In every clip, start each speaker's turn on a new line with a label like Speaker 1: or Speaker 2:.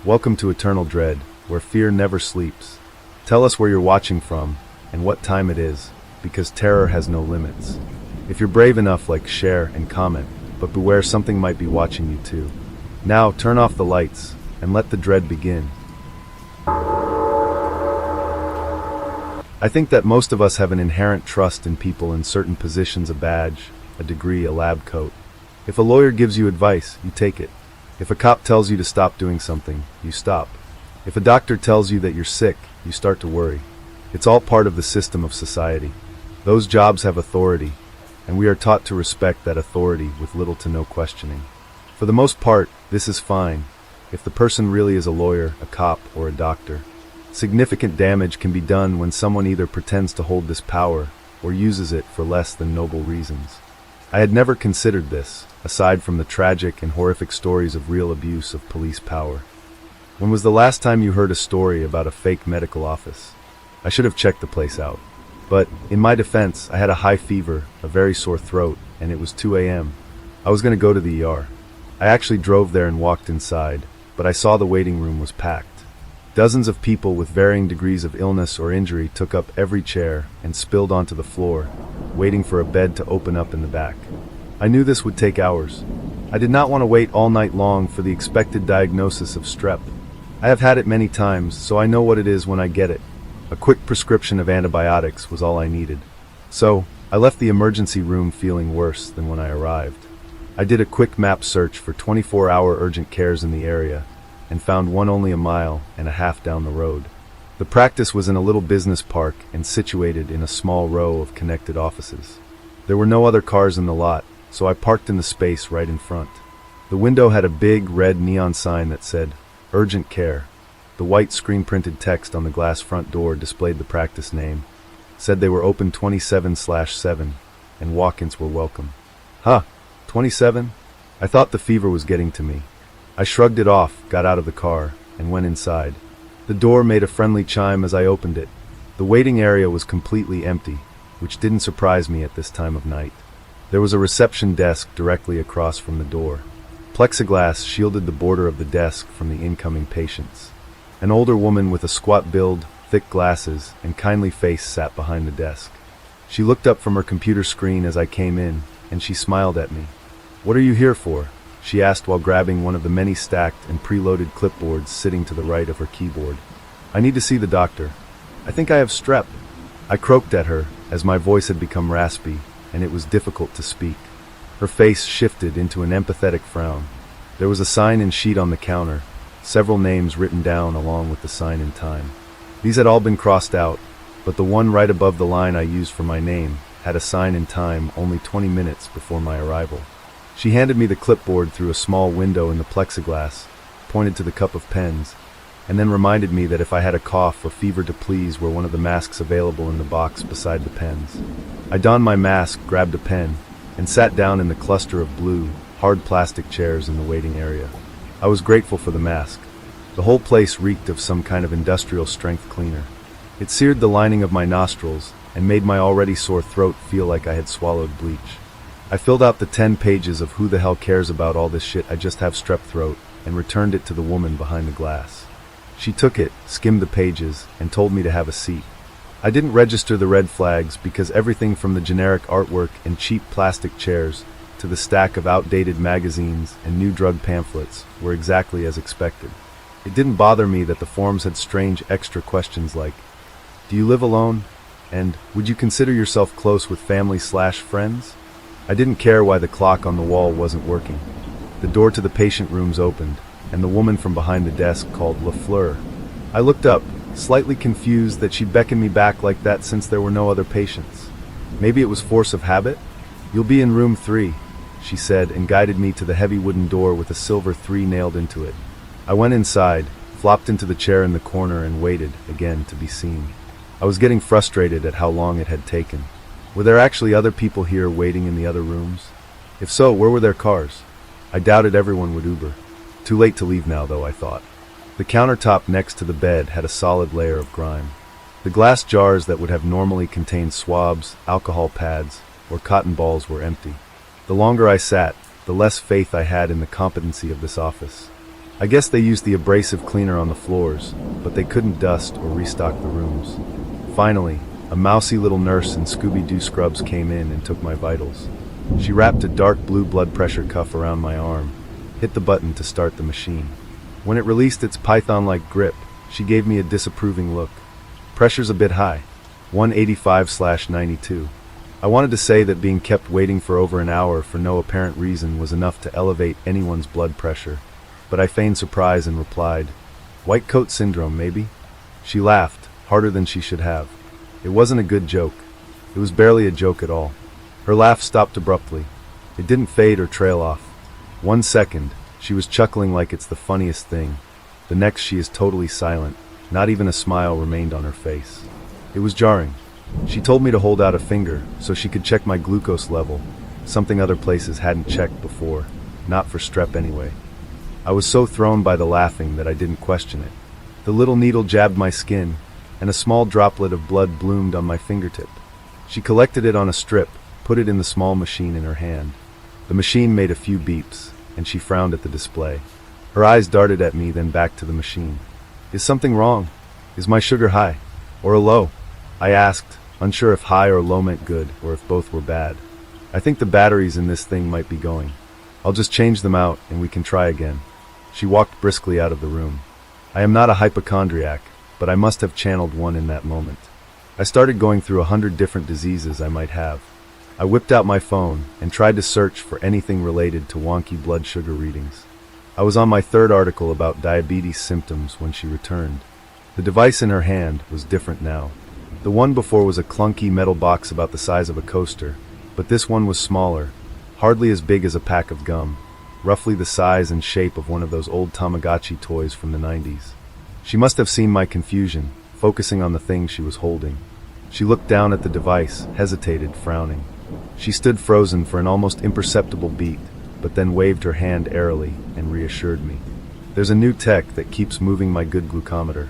Speaker 1: Welcome to Eternal Dread, where fear never sleeps. Tell us where you're watching from and what time it is, because terror has no limits. If you're brave enough, share and comment, but beware, something might be watching you too. Now, turn off the lights and let the dread begin. I think that most of us have an inherent trust in people in certain positions: a badge, a degree, a lab coat. If a lawyer gives you advice, you take it. If a cop tells you to stop doing something, you stop. If a doctor tells you that you're sick, you start to worry. It's all part of the system of society. Those jobs have authority, and we are taught to respect that authority with little to no questioning. For the most part, this is fine, if the person really is a lawyer, a cop, or a doctor. Significant damage can be done when someone either pretends to hold this power or uses it for less than noble reasons. I had never considered this, aside from the tragic and horrific stories of real abuse of police power. When was the last time you heard a story about a fake medical office? I should have checked the place out. But, in my defense, I had a high fever, a very sore throat, and it was 2 a.m. I was going to go to the ER. I actually drove there and walked inside, but I saw the waiting room was packed. Dozens of people with varying degrees of illness or injury took up every chair and spilled onto the floor, waiting for a bed to open up in the back. I knew this would take hours. I did not want to wait all night long for the expected diagnosis of strep. I have had it many times, so I know what it is when I get it. A quick prescription of antibiotics was all I needed. So, I left the emergency room feeling worse than when I arrived. I did a quick map search for 24-hour urgent cares in the area, and found one only a mile and a half down the road. The practice was in a little business park and situated in a small row of connected offices. There were no other cars in the lot, so I parked in the space right in front. The window had a big red neon sign that said, "Urgent Care." The white screen-printed text on the glass front door displayed the practice name, said they were open 27/7, and walk-ins were welcome. 27? I thought the fever was getting to me. I shrugged it off, got out of the car, and went inside. The door made a friendly chime as I opened it. The waiting area was completely empty, which didn't surprise me at this time of night. There was a reception desk directly across from the door. Plexiglass shielded the border of the desk from the incoming patients. An older woman with a squat build, thick glasses, and kindly face sat behind the desk. She looked up from her computer screen as I came in, and she smiled at me. "What are you here for?" she asked while grabbing one of the many stacked and preloaded clipboards sitting to the right of her keyboard. "I need to see the doctor. I think I have strep." I croaked at her, as my voice had become raspy, and it was difficult to speak. Her face shifted into an empathetic frown. There was a sign-in sheet on the counter, several names written down along with the sign-in time. These had all been crossed out, but the one right above the line I used for my name had a sign-in time only 20 minutes before my arrival. She handed me the clipboard through a small window in the plexiglass, pointed to the cup of pens, and then reminded me that if I had a cough or fever to please were one of the masks available in the box beside the pens. I donned my mask, grabbed a pen, and sat down in the cluster of blue, hard plastic chairs in the waiting area. I was grateful for the mask. The whole place reeked of some kind of industrial strength cleaner. It seared the lining of my nostrils and made my already sore throat feel like I had swallowed bleach. I filled out the 10 pages of who the hell cares about all this shit, I just have strep throat, and returned it to the woman behind the glass. She took it, skimmed the pages, and told me to have a seat. I didn't register the red flags because everything from the generic artwork and cheap plastic chairs to the stack of outdated magazines and new drug pamphlets were exactly as expected. It didn't bother me that the forms had strange extra questions like, "Do you live alone?" and "Would you consider yourself close with family/friends?" I didn't care why the clock on the wall wasn't working. The door to the patient rooms opened, and the woman from behind the desk called Lafleur. I looked up, slightly confused that she'd beckoned me back like that since there were no other patients. Maybe it was force of habit? "You'll be in room 3, she said, and guided me to the heavy wooden door with a silver 3 nailed into it. I went inside, flopped into the chair in the corner, and waited, again, to be seen. I was getting frustrated at how long it had taken. Were there actually other people here waiting in the other rooms? If so, where were their cars? I doubted everyone would Uber. Too late to leave now, though, I thought. The countertop next to the bed had a solid layer of grime. The glass jars that would have normally contained swabs, alcohol pads, or cotton balls were empty. The longer I sat, the less faith I had in the competency of this office. I guess they used the abrasive cleaner on the floors, but they couldn't dust or restock the rooms. Finally, a mousy little nurse in Scooby-Doo scrubs came in and took my vitals. She wrapped a dark blue blood pressure cuff around my arm, hit the button to start the machine. When it released its python-like grip, she gave me a disapproving look. Pressure's a bit high, 185/92. I wanted to say that being kept waiting for over an hour for no apparent reason was enough to elevate anyone's blood pressure, but I feigned surprise and replied, "White coat syndrome, maybe?" She laughed, harder than she should have. It wasn't a good joke. It was barely a joke at all. Her laugh stopped abruptly. It didn't fade or trail off. 1 second, she was chuckling like it's the funniest thing. The next, she is totally silent. Not even a smile remained on her face. It was jarring. She told me to hold out a finger so she could check my glucose level, something other places hadn't checked before, not for strep anyway. I was so thrown by the laughing that I didn't question it. The little needle jabbed my skin, and a small droplet of blood bloomed on my fingertip. She collected it on a strip, put it in the small machine in her hand. The machine made a few beeps, and she frowned at the display. Her eyes darted at me, then back to the machine. "Is something wrong? Is my sugar high? Or a low?" I asked, unsure if high or low meant good, or if both were bad. "I think the batteries in this thing might be going. I'll just change them out, and we can try again." She walked briskly out of the room. I am not a hypochondriac, but I must have channeled one in that moment. I started going through 100 different diseases I might have. I whipped out my phone and tried to search for anything related to wonky blood sugar readings. I was on my 3rd article about diabetes symptoms when she returned. The device in her hand was different now. The one before was a clunky metal box about the size of a coaster, but this one was smaller, hardly as big as a pack of gum, roughly the size and shape of one of those old Tamagotchi toys from the 90s. She must have seen my confusion, focusing on the thing she was holding. She looked down at the device, hesitated, frowning. She stood frozen for an almost imperceptible beat, but then waved her hand airily and reassured me. "There's a new tech that keeps moving my good glucometer.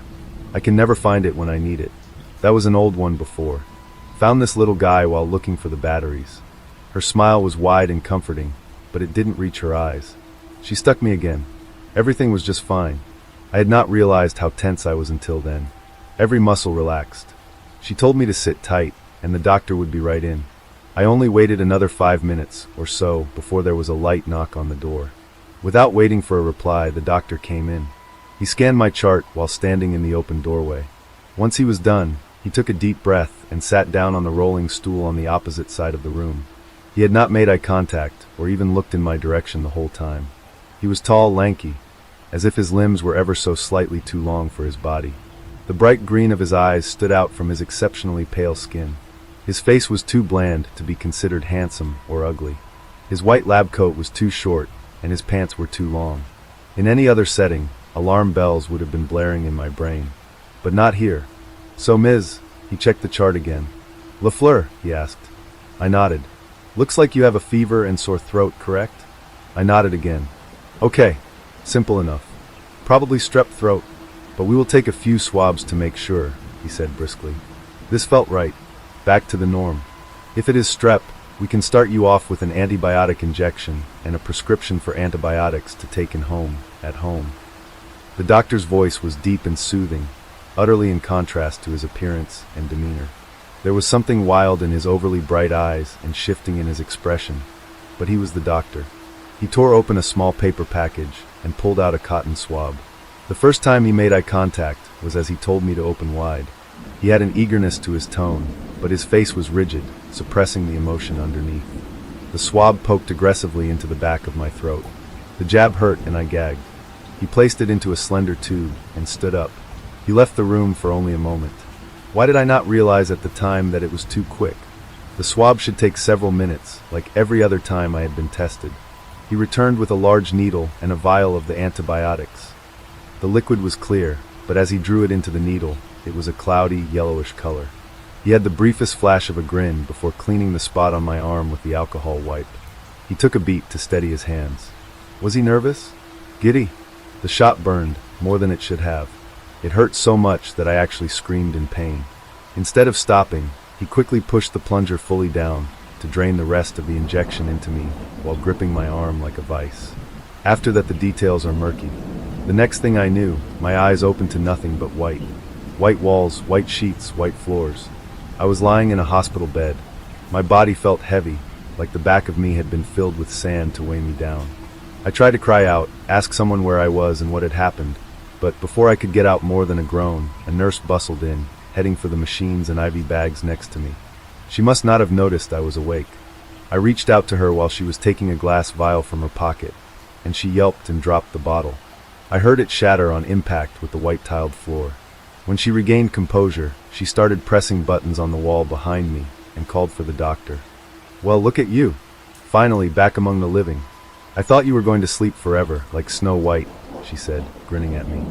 Speaker 1: I can never find it when I need it. That was an old one before. Found this little guy while looking for the batteries." Her smile was wide and comforting, but it didn't reach her eyes. She stuck me again. Everything was just fine. I had not realized how tense I was until then. Every muscle relaxed. She told me to sit tight, and the doctor would be right in. I only waited another 5 minutes or so before there was a light knock on the door. Without waiting for a reply, the doctor came in. He scanned my chart while standing in the open doorway. Once he was done, he took a deep breath and sat down on the rolling stool on the opposite side of the room. He had not made eye contact or even looked in my direction the whole time. He was tall, lanky, as if his limbs were ever so slightly too long for his body. The bright green of his eyes stood out from his exceptionally pale skin. His face was too bland to be considered handsome or ugly. His white lab coat was too short, and his pants were too long. In any other setting, alarm bells would have been blaring in my brain. But not here. "So, Ms." He checked the chart again. "Lafleur," he asked. I nodded. "Looks like you have a fever and sore throat, correct?" I nodded again. "Okay, simple enough. Probably strep throat, but we will take a few swabs to make sure," he said briskly. This felt right. Back to the norm. "If it is strep, we can start you off with an antibiotic injection and a prescription for antibiotics to take at home. The doctor's voice was deep and soothing, utterly in contrast to his appearance and demeanor. There was something wild in his overly bright eyes and shifting in his expression, but he was the doctor. He tore open a small paper package and pulled out a cotton swab. The first time he made eye contact was as he told me to open wide. He had an eagerness to his tone, but his face was rigid, suppressing the emotion underneath. The swab poked aggressively into the back of my throat. The jab hurt and I gagged. He placed it into a slender tube and stood up. He left the room for only a moment. Why did I not realize at the time that it was too quick? The swab should take several minutes, like every other time I had been tested. He returned with a large needle and a vial of the antibiotics. The liquid was clear, but as he drew it into the needle, it was a cloudy, yellowish color. He had the briefest flash of a grin before cleaning the spot on my arm with the alcohol wipe. He took a beat to steady his hands. Was he nervous? Giddy? The shot burned, more than it should have. It hurt so much that I actually screamed in pain. Instead of stopping, he quickly pushed the plunger fully down to drain the rest of the injection into me while gripping my arm like a vice. After that, the details are murky. The next thing I knew, my eyes opened to nothing but white. White walls, white sheets, white floors. I was lying in a hospital bed. My body felt heavy, like the back of me had been filled with sand to weigh me down. I tried to cry out, ask someone where I was and what had happened, but before I could get out more than a groan, a nurse bustled in, heading for the machines and IV bags next to me. She must not have noticed I was awake. I reached out to her while she was taking a glass vial from her pocket, and she yelped and dropped the bottle. I heard it shatter on impact with the white-tiled floor. When she regained composure, she started pressing buttons on the wall behind me and called for the doctor. "Well, look at you. Finally back among the living. I thought you were going to sleep forever, like Snow White," she said, grinning at me.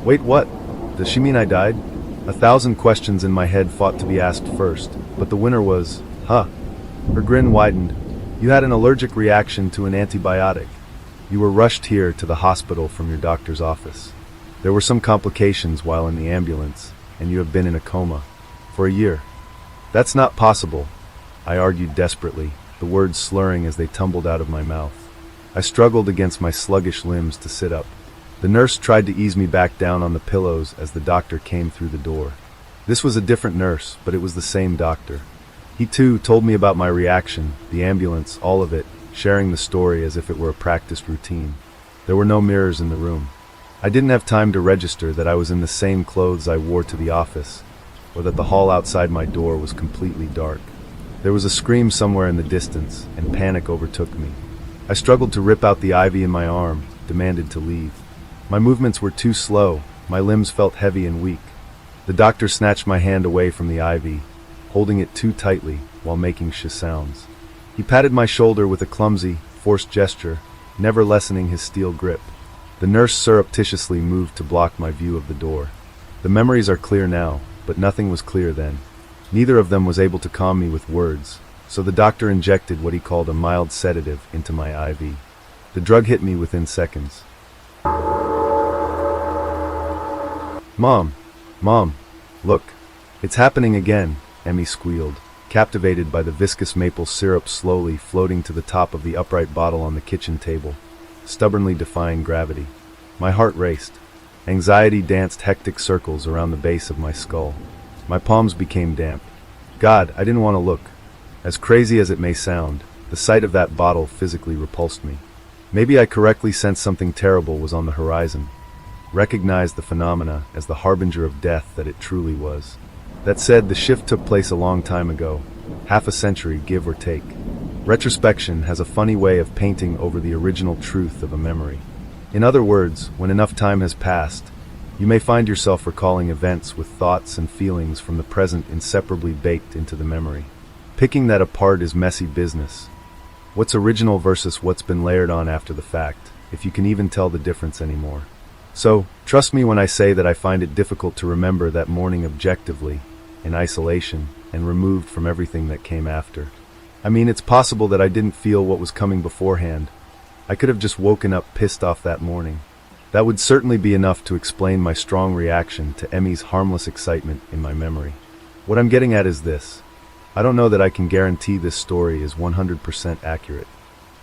Speaker 1: "Wait, what? Does she mean I died?" 1,000 questions in my head fought to be asked first, but the winner was, "Huh." Her grin widened. "You had an allergic reaction to an antibiotic. You were rushed here to the hospital from your doctor's office. There were some complications while in the ambulance, and you have been in a coma for a year." "That's not possible," I argued desperately, the words slurring as they tumbled out of my mouth. I struggled against my sluggish limbs to sit up. The nurse tried to ease me back down on the pillows as the doctor came through the door. This was a different nurse, but it was the same doctor. He too told me about my reaction, the ambulance, all of it, sharing the story as if it were a practiced routine. There were no mirrors in the room. I didn't have time to register that I was in the same clothes I wore to the office, or that the hall outside my door was completely dark. There was a scream somewhere in the distance, and panic overtook me. I struggled to rip out the IV in my arm, demanded to leave. My movements were too slow, my limbs felt heavy and weak. The doctor snatched my hand away from the IV, holding it too tightly while making sounds. He patted my shoulder with a clumsy, forced gesture, never lessening his steel grip. The nurse surreptitiously moved to block my view of the door. The memories are clear now, but nothing was clear then. Neither of them was able to calm me with words, so the doctor injected what he called a mild sedative into my IV. The drug hit me within seconds. Mom, look. It's happening again," Emmy squealed, captivated by the viscous maple syrup slowly floating to the top of the upright bottle on the kitchen table, stubbornly defying gravity. My heart raced. Anxiety danced hectic circles around the base of my skull. My palms became damp. God, I didn't want to look. As crazy as it may sound, the sight of that bottle physically repulsed me. Maybe I correctly sensed something terrible was on the horizon, recognized the phenomena as the harbinger of death that it truly was. That said, the shift took place a long time ago, half a century, give or take. Retrospection has a funny way of painting over the original truth of a memory. In other words, when enough time has passed, you may find yourself recalling events with thoughts and feelings from the present inseparably baked into the memory. Picking that apart is messy business. What's original versus what's been layered on after the fact, if you can even tell the difference anymore. So, trust me when I say that I find it difficult to remember that morning objectively, in isolation, and removed from everything that came after. I mean, it's possible that I didn't feel what was coming beforehand. I could have just woken up pissed off that morning. That would certainly be enough to explain my strong reaction to Emmy's harmless excitement in my memory. What I'm getting at is this. I don't know that I can guarantee this story is 100% accurate.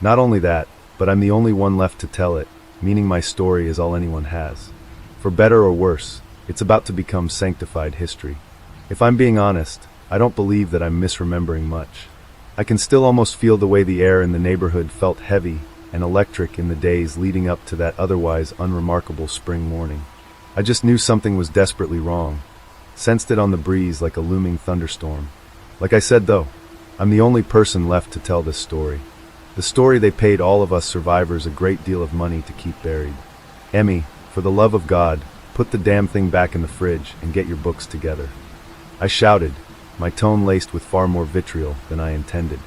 Speaker 1: Not only that, but I'm the only one left to tell it, meaning my story is all anyone has. For better or worse, it's about to become sanctified history. If I'm being honest, I don't believe that I'm misremembering much. I can still almost feel the way the air in the neighborhood felt heavy and electric in the days leading up to that otherwise unremarkable spring morning. I just knew something was desperately wrong, sensed it on the breeze like a looming thunderstorm. Like I said though, I'm the only person left to tell this story. The story they paid all of us survivors a great deal of money to keep buried. Emmy, for the love of God, put the damn thing back in the fridge and get your books together. I shouted, my tone laced with far more vitriol than I intended.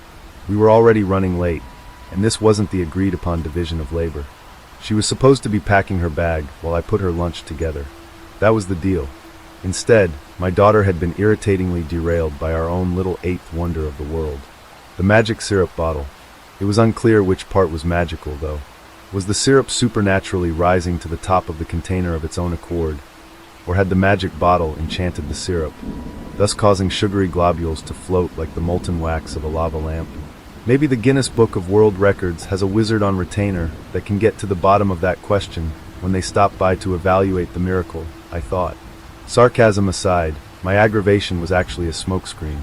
Speaker 1: We were already running late, and this wasn't the agreed upon division of labor. She was supposed to be packing her bag while I put her lunch together. That was the deal. Instead, my daughter had been irritatingly derailed by our own little eighth wonder of the world, the magic syrup bottle. It was unclear which part was magical, though. Was the syrup supernaturally rising to the top of the container of its own accord, or had the magic bottle enchanted the syrup, thus causing sugary globules to float like the molten wax of a lava lamp? Maybe the Guinness Book of World Records has a wizard on retainer that can get to the bottom of that question when they stopped by to evaluate the miracle, I thought. Sarcasm aside, my aggravation was actually a smokescreen.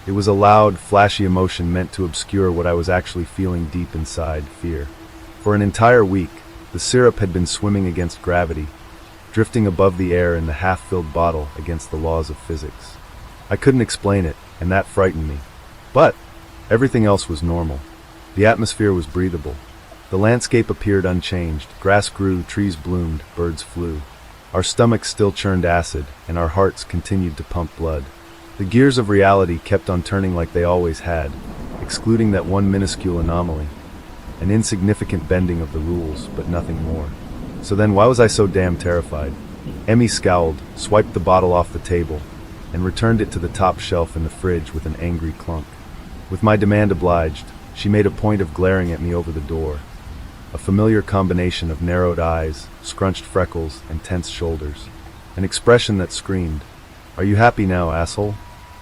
Speaker 1: It was a loud, flashy emotion meant to obscure what I was actually feeling deep inside, fear. For an entire week, the syrup had been swimming against gravity, drifting above the air in the half-filled bottle against the laws of physics. I couldn't explain it, and that frightened me. But everything else was normal. The atmosphere was breathable. The landscape appeared unchanged. Grass grew, trees bloomed, birds flew. Our stomachs still churned acid, and our hearts continued to pump blood. The gears of reality kept on turning like they always had, excluding that one minuscule anomaly. An insignificant bending of the rules, but nothing more. So then why was I so damn terrified? Emmy scowled, swiped the bottle off the table, and returned it to the top shelf in the fridge with an angry clunk. With my demand obliged, she made a point of glaring at me over the door. A familiar combination of narrowed eyes, scrunched freckles, and tense shoulders. An expression that screamed, "Are you happy now, asshole?"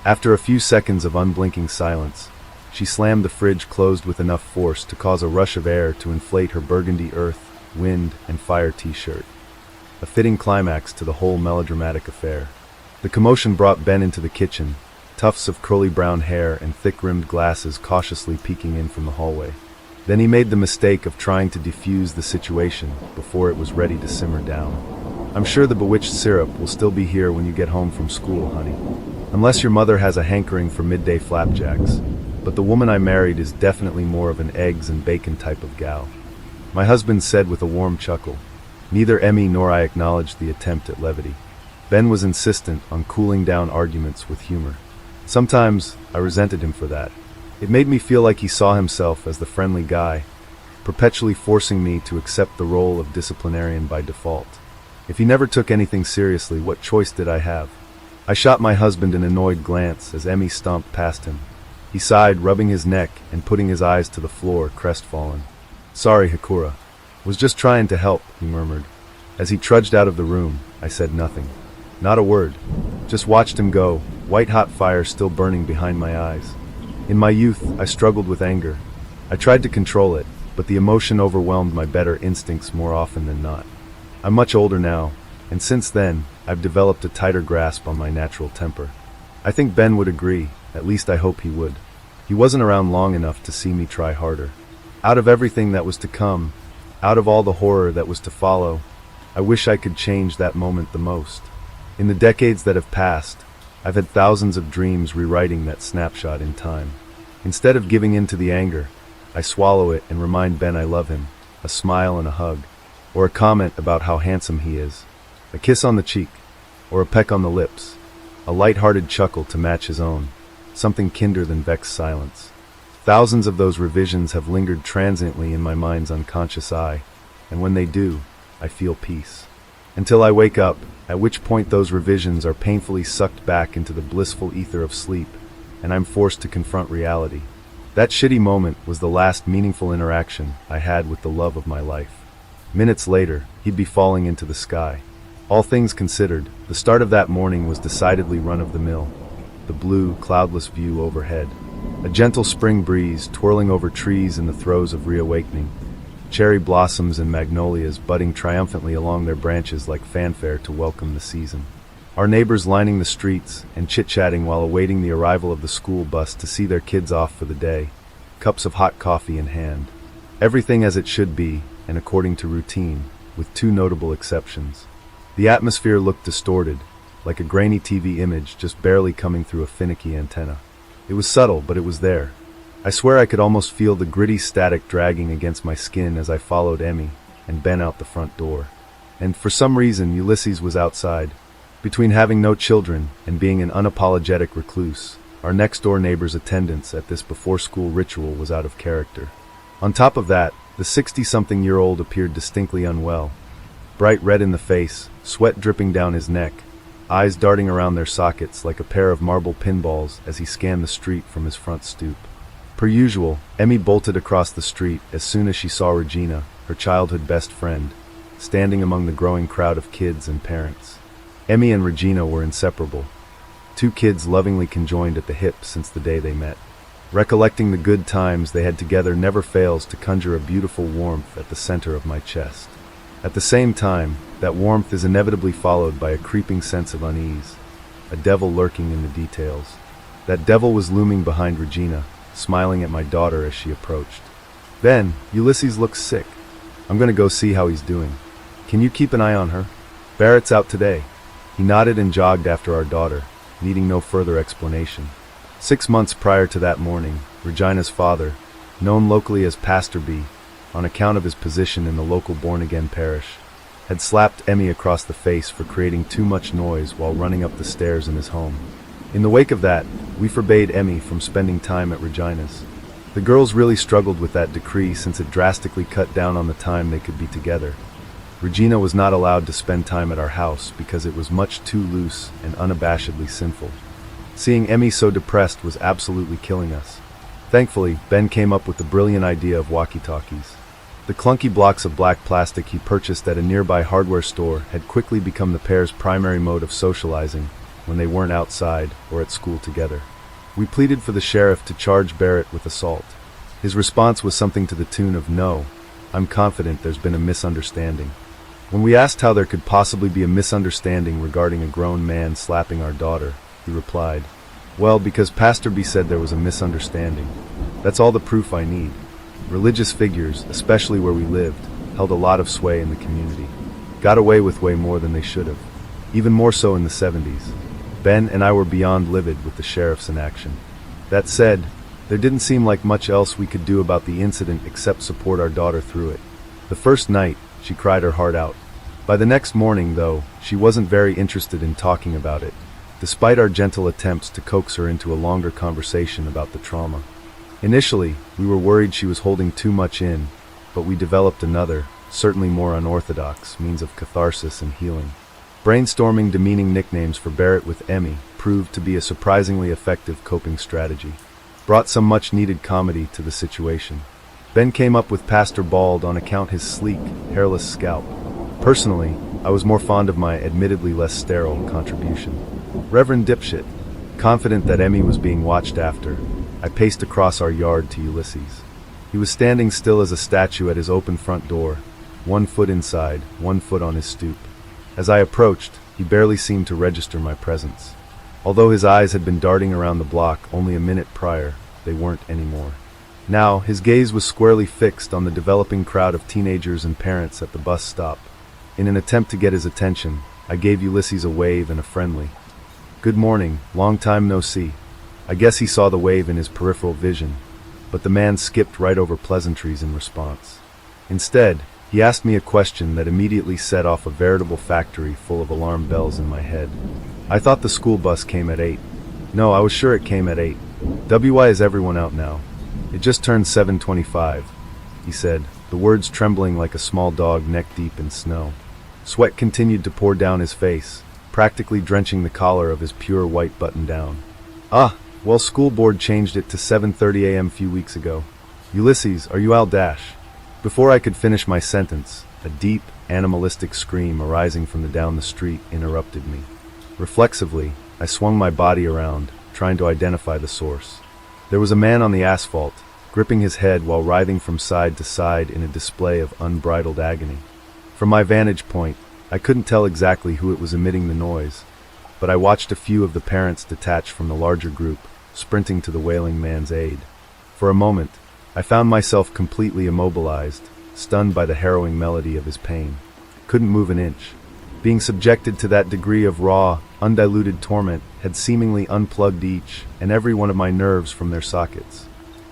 Speaker 1: After a few seconds of unblinking silence, she slammed the fridge closed with enough force to cause a rush of air to inflate her burgundy earth, wind, and fire t-shirt. A fitting climax to the whole melodramatic affair. The commotion brought Ben into the kitchen, tufts of curly brown hair and thick-rimmed glasses cautiously peeking in from the hallway. Then he made the mistake of trying to defuse the situation before it was ready to simmer down. "I'm sure the bewitched syrup will still be here when you get home from school, honey. Unless your mother has a hankering for midday flapjacks. But the woman I married is definitely more of an eggs and bacon type of gal," my husband said with a warm chuckle. Neither Emmy nor I acknowledged the attempt at levity. Ben was insistent on cooling down arguments with humor. Sometimes I resented him for that. It made me feel like he saw himself as the friendly guy, perpetually forcing me to accept the role of disciplinarian by default. If he never took anything seriously, what choice did I have? I shot my husband an annoyed glance as Emmy stomped past him. He sighed, rubbing his neck and putting his eyes to the floor, crestfallen. "Sorry, Hikura. Was just trying to help," he murmured. As he trudged out of the room, I said nothing. Not a word. Just watched him go, white-hot fire still burning behind my eyes. In my youth, I struggled with anger. I tried to control it, but the emotion overwhelmed my better instincts more often than not. I'm much older now, and since then, I've developed a tighter grasp on my natural temper. I think Ben would agree, at least I hope he would. He wasn't around long enough to see me try harder. Out of everything that was to come, out of all the horror that was to follow, I wish I could change that moment the most. In the decades that have passed, I've had thousands of dreams rewriting that snapshot in time. Instead of giving in to the anger, I swallow it and remind Ben I love him, a smile and a hug, or a comment about how handsome he is, a kiss on the cheek, or a peck on the lips, a light-hearted chuckle to match his own, something kinder than vexed silence. Thousands of those revisions have lingered transiently in my mind's unconscious eye, and when they do, I feel peace. Until I wake up, at which point those revisions are painfully sucked back into the blissful ether of sleep, and I'm forced to confront reality. That shitty moment was the last meaningful interaction I had with the love of my life. Minutes later, he'd be falling into the sky. All things considered, the start of that morning was decidedly run-of-the-mill. The blue, cloudless view overhead. A gentle spring breeze twirling over trees in the throes of reawakening. Cherry blossoms and magnolias budding triumphantly along their branches like fanfare to welcome the season. Our neighbors lining the streets and chit-chatting while awaiting the arrival of the school bus to see their kids off for the day, cups of hot coffee in hand. Everything as it should be, and according to routine, with two notable exceptions. The atmosphere looked distorted, like a grainy TV image just barely coming through a finicky antenna. It was subtle, but it was there. I swear I could almost feel the gritty static dragging against my skin as I followed Emmy and Ben out the front door. And for some reason, Ulysses was outside. Between having no children and being an unapologetic recluse, our next-door neighbor's attendance at this before-school ritual was out of character. On top of that, the 60-something-year-old appeared distinctly unwell. Bright red in the face, sweat dripping down his neck, eyes darting around their sockets like a pair of marble pinballs as he scanned the street from his front stoop. Per usual, Emmy bolted across the street as soon as she saw Regina, her childhood best friend, standing among the growing crowd of kids and parents. Emmy and Regina were inseparable. Two kids lovingly conjoined at the hip since the day they met. Recollecting the good times they had together never fails to conjure a beautiful warmth at the center of my chest. At the same time, that warmth is inevitably followed by a creeping sense of unease, a devil lurking in the details. That devil was looming behind Regina, smiling at my daughter as she approached. "Ben, Ulysses looks sick. I'm gonna go see how he's doing. Can you keep an eye on her? Barrett's out today." He nodded and jogged after our daughter, needing no further explanation. 6 months prior to that morning, Regina's father, known locally as Pastor B, on account of his position in the local born-again parish, had slapped Emmy across the face for creating too much noise while running up the stairs in his home. In the wake of that, we forbade Emmy from spending time at Regina's. The girls really struggled with that decree since it drastically cut down on the time they could be together. Regina was not allowed to spend time at our house because it was much too loose and unabashedly sinful. Seeing Emmy so depressed was absolutely killing us. Thankfully, Ben came up with the brilliant idea of walkie-talkies. The clunky blocks of black plastic he purchased at a nearby hardware store had quickly become the pair's primary mode of socializing when they weren't outside or at school together. We pleaded for the sheriff to charge Barrett with assault. His response was something to the tune of, "No, I'm confident there's been a misunderstanding." When we asked how there could possibly be a misunderstanding regarding a grown man slapping our daughter, he replied, "Well, because Pastor B said there was a misunderstanding. That's all the proof I need." Religious figures, especially where we lived, held a lot of sway in the community. Got away with way more than they should have. Even more so in the 70s. Ben and I were beyond livid with the sheriff's inaction. That said, there didn't seem like much else we could do about the incident except support our daughter through it. The first night, she cried her heart out. By the next morning, though, she wasn't very interested in talking about it, despite our gentle attempts to coax her into a longer conversation about the trauma. Initially, we were worried she was holding too much in, but we developed another, certainly more unorthodox, means of catharsis and healing. Brainstorming demeaning nicknames for Barrett with Emmy proved to be a surprisingly effective coping strategy. Brought some much-needed comedy to the situation. Ben came up with Pastor Bald on account his sleek, hairless scalp. Personally, I was more fond of my admittedly less sterile contribution. Reverend Dipshit. Confident that Emmy was being watched after, I paced across our yard to Ulysses. He was standing still as a statue at his open front door, 1 foot inside, 1 foot on his stoop. As I approached, he barely seemed to register my presence. Although his eyes had been darting around the block only a minute prior, they weren't anymore. Now, his gaze was squarely fixed on the developing crowd of teenagers and parents at the bus stop. In an attempt to get his attention, I gave Ulysses a wave and a friendly, "Good morning, long time no see." I guess he saw the wave in his peripheral vision, but the man skipped right over pleasantries in response. Instead, he asked me a question that immediately set off a veritable factory full of alarm bells in my head. "I thought the school bus came at 8. "No, I was sure it came at 8. "Why is everyone out now? It just turned 7:25, he said, the words trembling like a small dog neck-deep in snow. Sweat continued to pour down his face, practically drenching the collar of his pure white button-down. "Ah, well, school board changed it to 7:30 a.m. few weeks ago. Ulysses, are you Al Dash?" Before I could finish my sentence, a deep, animalistic scream arising from down the street interrupted me. Reflexively, I swung my body around, trying to identify the source. There was a man on the asphalt, gripping his head while writhing from side to side in a display of unbridled agony. From my vantage point, I couldn't tell exactly who it was emitting the noise, but I watched a few of the parents detach from the larger group, sprinting to the wailing man's aid. For a moment, I found myself completely immobilized, stunned by the harrowing melody of his pain. Couldn't move an inch. Being subjected to that degree of raw, undiluted torment had seemingly unplugged each and every one of my nerves from their sockets.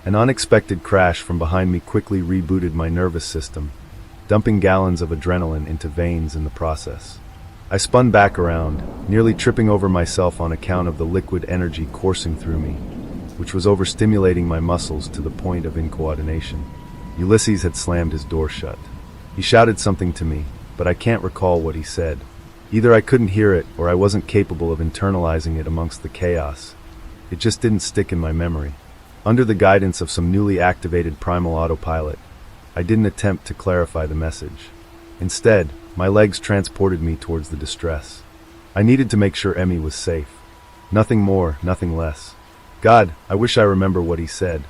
Speaker 1: An unexpected crash from behind me quickly rebooted my nervous system, dumping gallons of adrenaline into veins in the process. I spun back around, nearly tripping over myself on account of the liquid energy coursing through me, which was overstimulating my muscles to the point of incoordination. Ulysses had slammed his door shut. He shouted something to me, but I can't recall what he said. Either I couldn't hear it or I wasn't capable of internalizing it amongst the chaos. It just didn't stick in my memory. Under the guidance of some newly activated primal autopilot, I didn't attempt to clarify the message. Instead, my legs transported me towards the distress. I needed to make sure Emmy was safe. Nothing more, nothing less. God, I wish I remember what he said.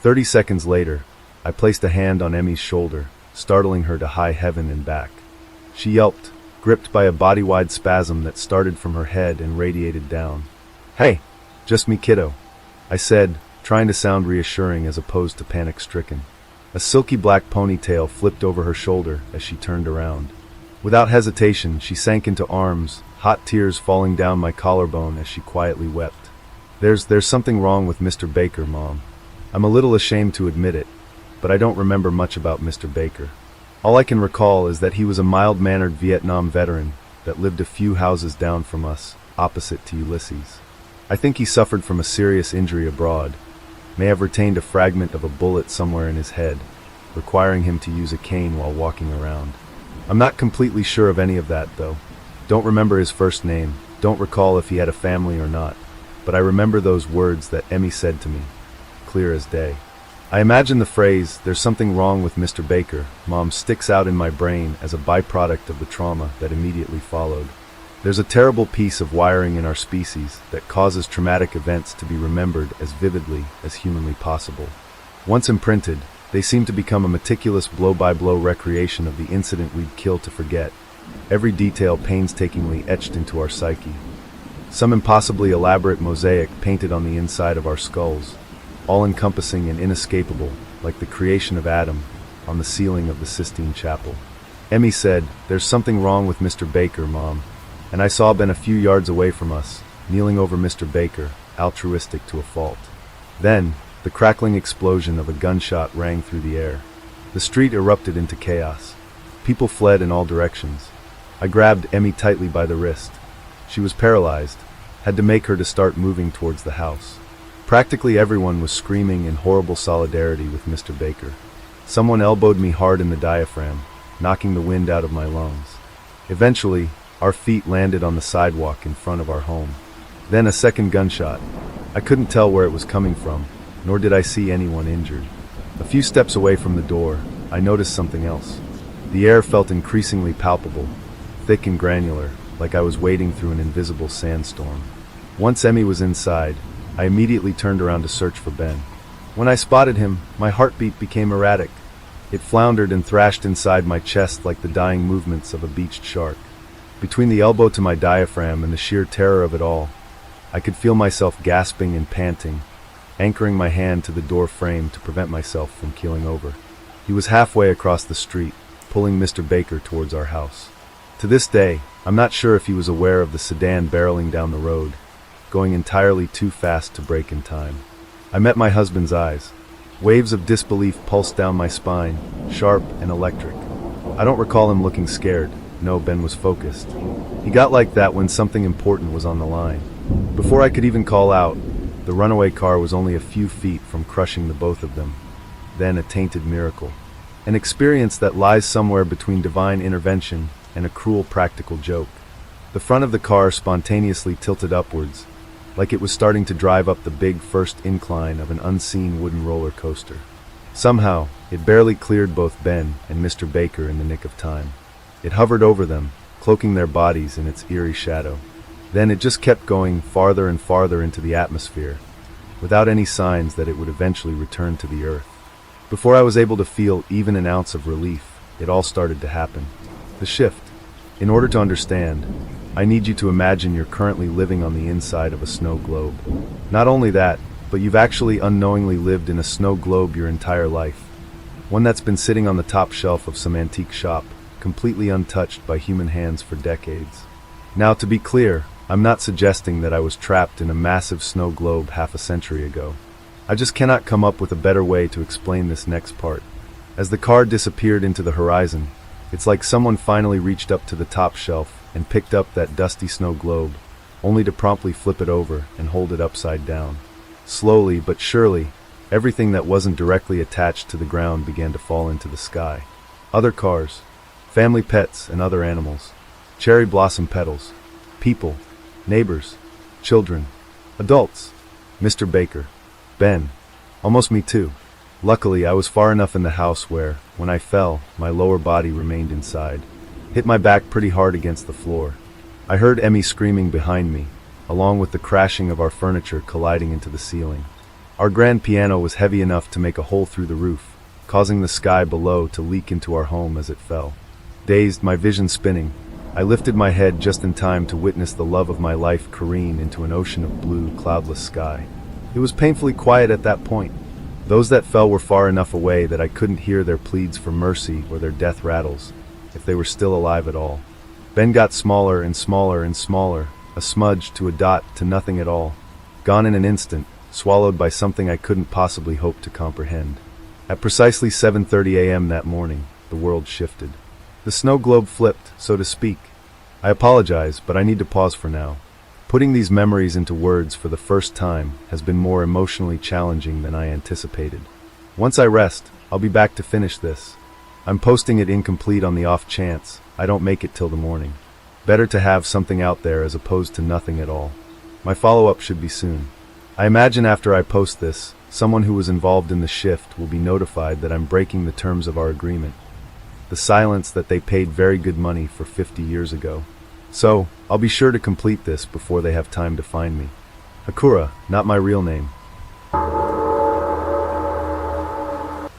Speaker 1: 30 seconds later, I placed a hand on Emmy's shoulder, startling her to high heaven and back. She yelped, gripped by a body-wide spasm that started from her head and radiated down. "Hey, just me, kiddo," I said, trying to sound reassuring as opposed to panic-stricken. A silky black ponytail flipped over her shoulder as she turned around. Without hesitation, she sank into arms, hot tears falling down my collarbone as she quietly wept. There's something wrong with Mr. Baker, Mom. I'm a little ashamed to admit it, but I don't remember much about Mr. Baker. All I can recall is that he was a mild-mannered Vietnam veteran that lived a few houses down from us, opposite to Ulysses. I think he suffered from a serious injury abroad, may have retained a fragment of a bullet somewhere in his head, requiring him to use a cane while walking around. I'm not completely sure of any of that, though. Don't remember his first name, don't recall if he had a family or not, but I remember those words that Emmy said to me, clear as day. I imagine the phrase, "there's something wrong with Mr. Baker," Mom, sticks out in my brain as a byproduct of the trauma that immediately followed. There's a terrible piece of wiring in our species that causes traumatic events to be remembered as vividly as humanly possible. Once imprinted, they seem to become a meticulous blow-by-blow recreation of the incident we'd kill to forget, every detail painstakingly etched into our psyche. Some impossibly elaborate mosaic painted on the inside of our skulls, all-encompassing and inescapable, like the creation of Adam, on the ceiling of the Sistine Chapel. Emmy said, "There's something wrong with Mr. Baker, Mom," and I saw Ben a few yards away from us, kneeling over Mr. Baker, altruistic to a fault. Then, the crackling explosion of a gunshot rang through the air. The street erupted into chaos. People fled in all directions. I grabbed Emmy tightly by the wrist. She was paralyzed, had to make her to start moving towards the house. Practically everyone was screaming in horrible solidarity with Mr. Baker. Someone elbowed me hard in the diaphragm, knocking the wind out of my lungs. Eventually, our feet landed on the sidewalk in front of our home. Then a second gunshot. I couldn't tell where it was coming from, nor did I see anyone injured. A few steps away from the door, I noticed something else. The air felt increasingly palpable, thick and granular, like I was wading through an invisible sandstorm. Once Emmy was inside, I immediately turned around to search for Ben. When I spotted him, my heartbeat became erratic. It floundered and thrashed inside my chest like the dying movements of a beached shark. Between the elbow to my diaphragm and the sheer terror of it all, I could feel myself gasping and panting, anchoring my hand to the door frame to prevent myself from keeling over. He was halfway across the street, pulling Mr. Baker towards our house. To this day, I'm not sure if he was aware of the sedan barreling down the road, going entirely too fast to brake in time. I met my husband's eyes. Waves of disbelief pulsed down my spine, sharp and electric. I don't recall him looking scared. No, Ben was focused. He got like that when something important was on the line. Before I could even call out, the runaway car was only a few feet from crushing the both of them. Then a tainted miracle. An experience that lies somewhere between divine intervention and a cruel practical joke. The front of the car spontaneously tilted upwards, like it was starting to drive up the big first incline of an unseen wooden roller coaster. Somehow, it barely cleared both Ben and Mr. Baker in the nick of time. It hovered over them, cloaking their bodies in its eerie shadow. Then it just kept going farther and farther into the atmosphere, without any signs that it would eventually return to the earth. Before I was able to feel even an ounce of relief, it all started to happen. The shift. In order to understand, I need you to imagine you're currently living on the inside of a snow globe. Not only that, but you've actually unknowingly lived in a snow globe your entire life. One that's been sitting on the top shelf of some antique shop, completely untouched by human hands for decades. Now, to be clear, I'm not suggesting that I was trapped in a massive snow globe half a century ago. I just cannot come up with a better way to explain this next part. As the car disappeared into the horizon, it's like someone finally reached up to the top shelf and picked up that dusty snow globe, only to promptly flip it over and hold it upside down. Slowly but surely, everything that wasn't directly attached to the ground began to fall into the sky. Other cars, family pets and other animals, cherry blossom petals, people, neighbors, children, adults, Mr. Baker, Ben, almost me too. Luckily, I was far enough in the house where, when I fell, my lower body remained inside. Hit my back pretty hard against the floor. I heard Emmy screaming behind me, along with the crashing of our furniture colliding into the ceiling. Our grand piano was heavy enough to make a hole through the roof, causing the sky below to leak into our home as it fell. Dazed, my vision spinning, I lifted my head just in time to witness the love of my life careen into an ocean of blue, cloudless sky. It was painfully quiet at that point. Those that fell were far enough away that I couldn't hear their pleads for mercy or their death rattles, if they were still alive at all. Ben got smaller and smaller and smaller, a smudge to a dot to nothing at all. Gone in an instant, swallowed by something I couldn't possibly hope to comprehend. At precisely 7:30 a.m. that morning, the world shifted. The snow globe flipped, so to speak. I apologize, but I need to pause for now. Putting these memories into words for the first time has been more emotionally challenging than I anticipated. Once I rest, I'll be back to finish this. I'm posting it incomplete on the off chance I don't make it till the morning. Better to have something out there as opposed to nothing at all. My follow-up should be soon. I imagine after I post this, someone who was involved in the shift will be notified that I'm breaking the terms of our agreement. The silence that they paid very good money for 50 years ago. So, I'll be sure to complete this before they have time to find me. Hakura, not my real name.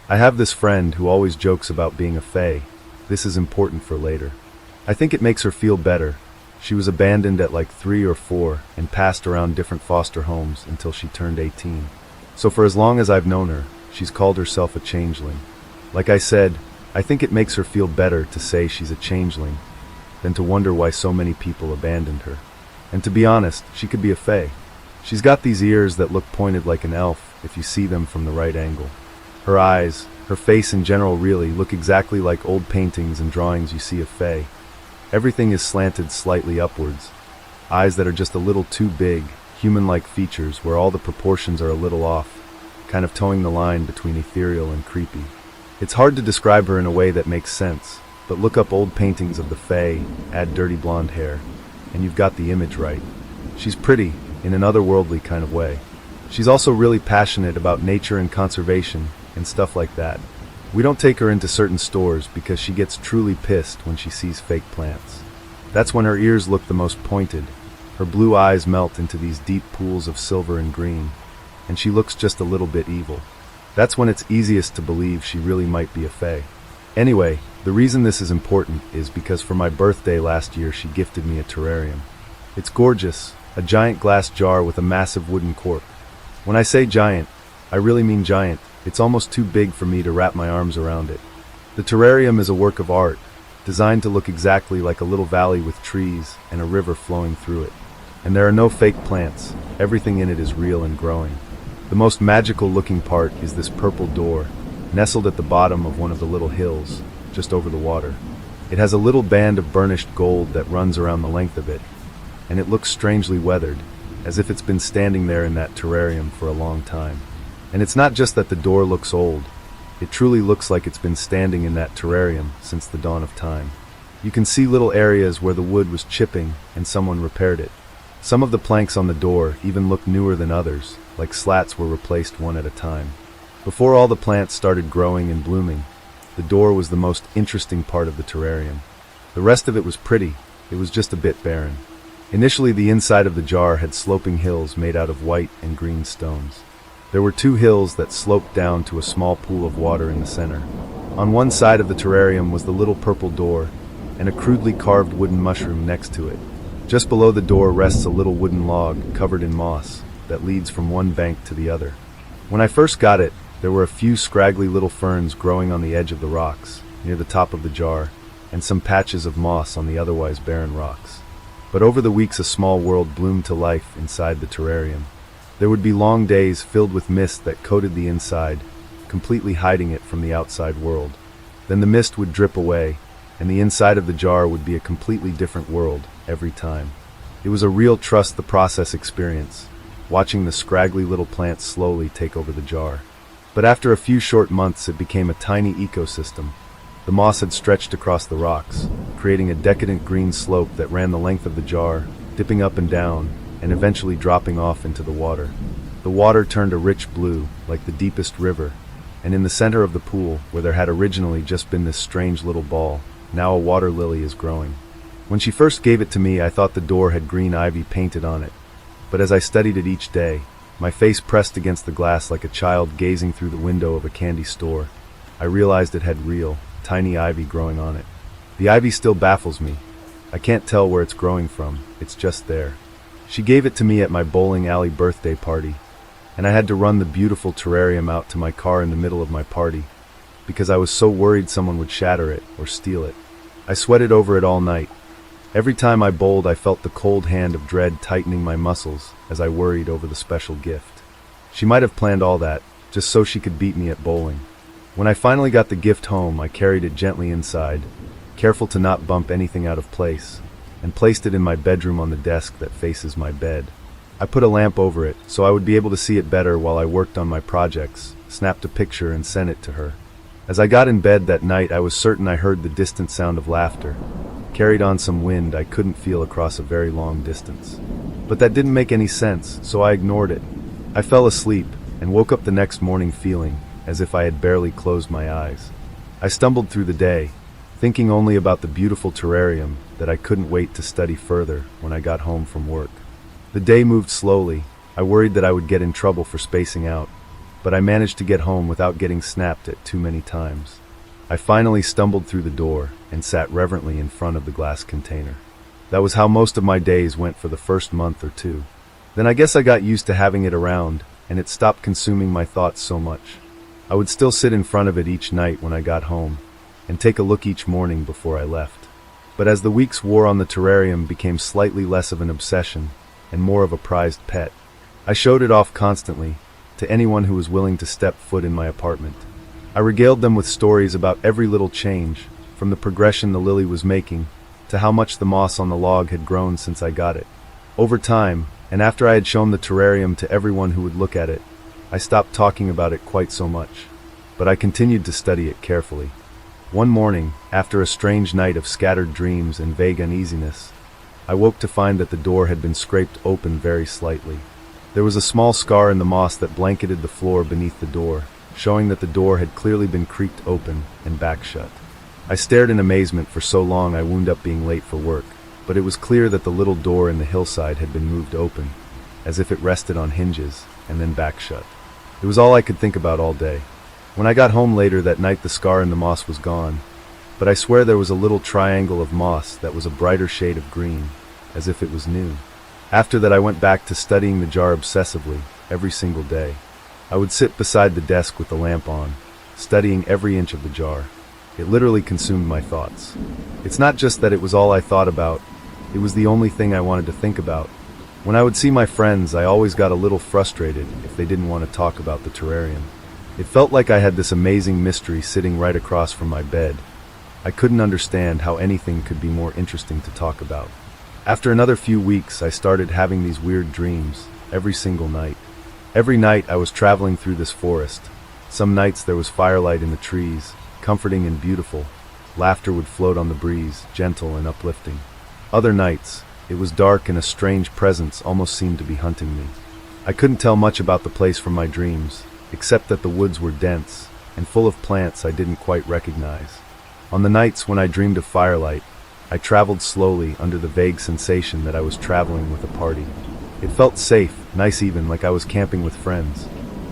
Speaker 1: I have this friend who always jokes about being a fae. This is important for later. I think it makes her feel better. She was abandoned at like 3 or 4 and passed around different foster homes until she turned 18. So for as long as I've known her, she's called herself a changeling. Like I said, I think it makes her feel better to say she's a changeling than to wonder why so many people abandoned her. And to be honest, she could be a fae. She's got these ears that look pointed like an elf if you see them from the right angle. Her eyes, her face in general really, look exactly like old paintings and drawings you see of fae. Everything is slanted slightly upwards. Eyes that are just a little too big, human-like features where all the proportions are a little off, kind of towing the line between ethereal and creepy. It's hard to describe her in a way that makes sense, but look up old paintings of the fae, add dirty blonde hair, and you've got the image right. She's pretty, in an otherworldly kind of way. She's also really passionate about nature and conservation, and stuff like that. We don't take her into certain stores because she gets truly pissed when she sees fake plants. That's when her ears look the most pointed, her blue eyes melt into these deep pools of silver and green, and she looks just a little bit evil. That's when it's easiest to believe she really might be a fae. Anyway, the reason this is important is because for my birthday last year she gifted me a terrarium. It's gorgeous, a giant glass jar with a massive wooden cork. When I say giant, I really mean giant. It's almost too big for me to wrap my arms around it. The terrarium is a work of art, designed to look exactly like a little valley with trees and a river flowing through it. And there are no fake plants, everything in it is real and growing. The most magical looking part is this purple door, nestled at the bottom of one of the little hills, just over the water. It has a little band of burnished gold that runs around the length of it, and it looks strangely weathered, as if it's been standing there in that terrarium for a long time. And it's not just that the door looks old, it truly looks like it's been standing in that terrarium since the dawn of time. You can see little areas where the wood was chipping and someone repaired it. Some of the planks on the door even look newer than others, like slats were replaced one at a time. Before all the plants started growing and blooming, the door was the most interesting part of the terrarium. The rest of it was pretty, it was just a bit barren. Initially the inside of the jar had sloping hills made out of white and green stones. There were 2 hills that sloped down to a small pool of water in the center. On one side of the terrarium was the little purple door, and a crudely carved wooden mushroom next to it. Just below the door rests a little wooden log covered in moss that leads from one bank to the other. When I first got it, there were a few scraggly little ferns growing on the edge of the rocks, near the top of the jar, and some patches of moss on the otherwise barren rocks. But over the weeks a small world bloomed to life inside the terrarium. There would be long days filled with mist that coated the inside, completely hiding it from the outside world. Then the mist would drip away, and the inside of the jar would be a completely different world every time. It was a real trust the process experience, watching the scraggly little plants slowly take over the jar. But after a few short months it became a tiny ecosystem. The moss had stretched across the rocks, creating a decadent green slope that ran the length of the jar, dipping up and down, and eventually dropping off into the water. The water turned a rich blue, like the deepest river, and in the center of the pool, where there had originally just been this strange little ball, now a water lily is growing. When she first gave it to me, I thought the door had green ivy painted on it. But as I studied it each day, my face pressed against the glass like a child gazing through the window of a candy store, I realized it had real, tiny ivy growing on it. The ivy still baffles me. I can't tell where it's growing from, it's just there. She gave it to me at my bowling alley birthday party, and I had to run the beautiful terrarium out to my car in the middle of my party, because I was so worried someone would shatter it or steal it. I sweated over it all night. Every time I bowled, I felt the cold hand of dread tightening my muscles as I worried over the special gift. She might have planned all that, just so she could beat me at bowling. When I finally got the gift home, I carried it gently inside, careful to not bump anything out of place, and placed it in my bedroom on the desk that faces my bed. I put a lamp over it, so I would be able to see it better while I worked on my projects, snapped a picture and sent it to her. As I got in bed that night, I was certain I heard the distant sound of laughter, carried on some wind I couldn't feel across a very long distance. But that didn't make any sense, so I ignored it. I fell asleep, and woke up the next morning feeling as if I had barely closed my eyes. I stumbled through the day, thinking only about the beautiful terrarium that I couldn't wait to study further when I got home from work. The day moved slowly. I worried that I would get in trouble for spacing out, but I managed to get home without getting snapped at too many times. I finally stumbled through the door and sat reverently in front of the glass container. That was how most of my days went for the first month or two. Then I guess I got used to having it around, and it stopped consuming my thoughts so much. I would still sit in front of it each night when I got home, and take a look each morning before I left. But as the weeks wore on, the terrarium became slightly less of an obsession and more of a prized pet. I showed it off constantly to anyone who was willing to step foot in my apartment. I regaled them with stories about every little change, from the progression the lily was making to how much the moss on the log had grown since I got it. Over time, and after I had shown the terrarium to everyone who would look at it, I stopped talking about it quite so much, but I continued to study it carefully. One morning, after a strange night of scattered dreams and vague uneasiness, I woke to find that the door had been scraped open very slightly. There was a small scar in the moss that blanketed the floor beneath the door, showing that the door had clearly been creaked open and back shut. I stared in amazement for so long I wound up being late for work, but it was clear that the little door in the hillside had been moved open, as if it rested on hinges, and then back shut. It was all I could think about all day. When I got home later that night, the scar in the moss was gone, but I swear there was a little triangle of moss that was a brighter shade of green, as if it was new. After that, I went back to studying the jar obsessively, every single day. I would sit beside the desk with the lamp on, studying every inch of the jar. It literally consumed my thoughts. It's not just that it was all I thought about, it was the only thing I wanted to think about. When I would see my friends, I always got a little frustrated if they didn't want to talk about the terrarium. It felt like I had this amazing mystery sitting right across from my bed. I couldn't understand how anything could be more interesting to talk about. After another few weeks, I started having these weird dreams, every single night. Every night I was traveling through this forest. Some nights there was firelight in the trees, comforting and beautiful. Laughter would float on the breeze, gentle and uplifting. Other nights, it was dark and a strange presence almost seemed to be hunting me. I couldn't tell much about the place from my dreams, except that the woods were dense and full of plants I didn't quite recognize. On the nights when I dreamed of firelight, I traveled slowly under the vague sensation that I was traveling with a party. It felt safe, nice even, like I was camping with friends.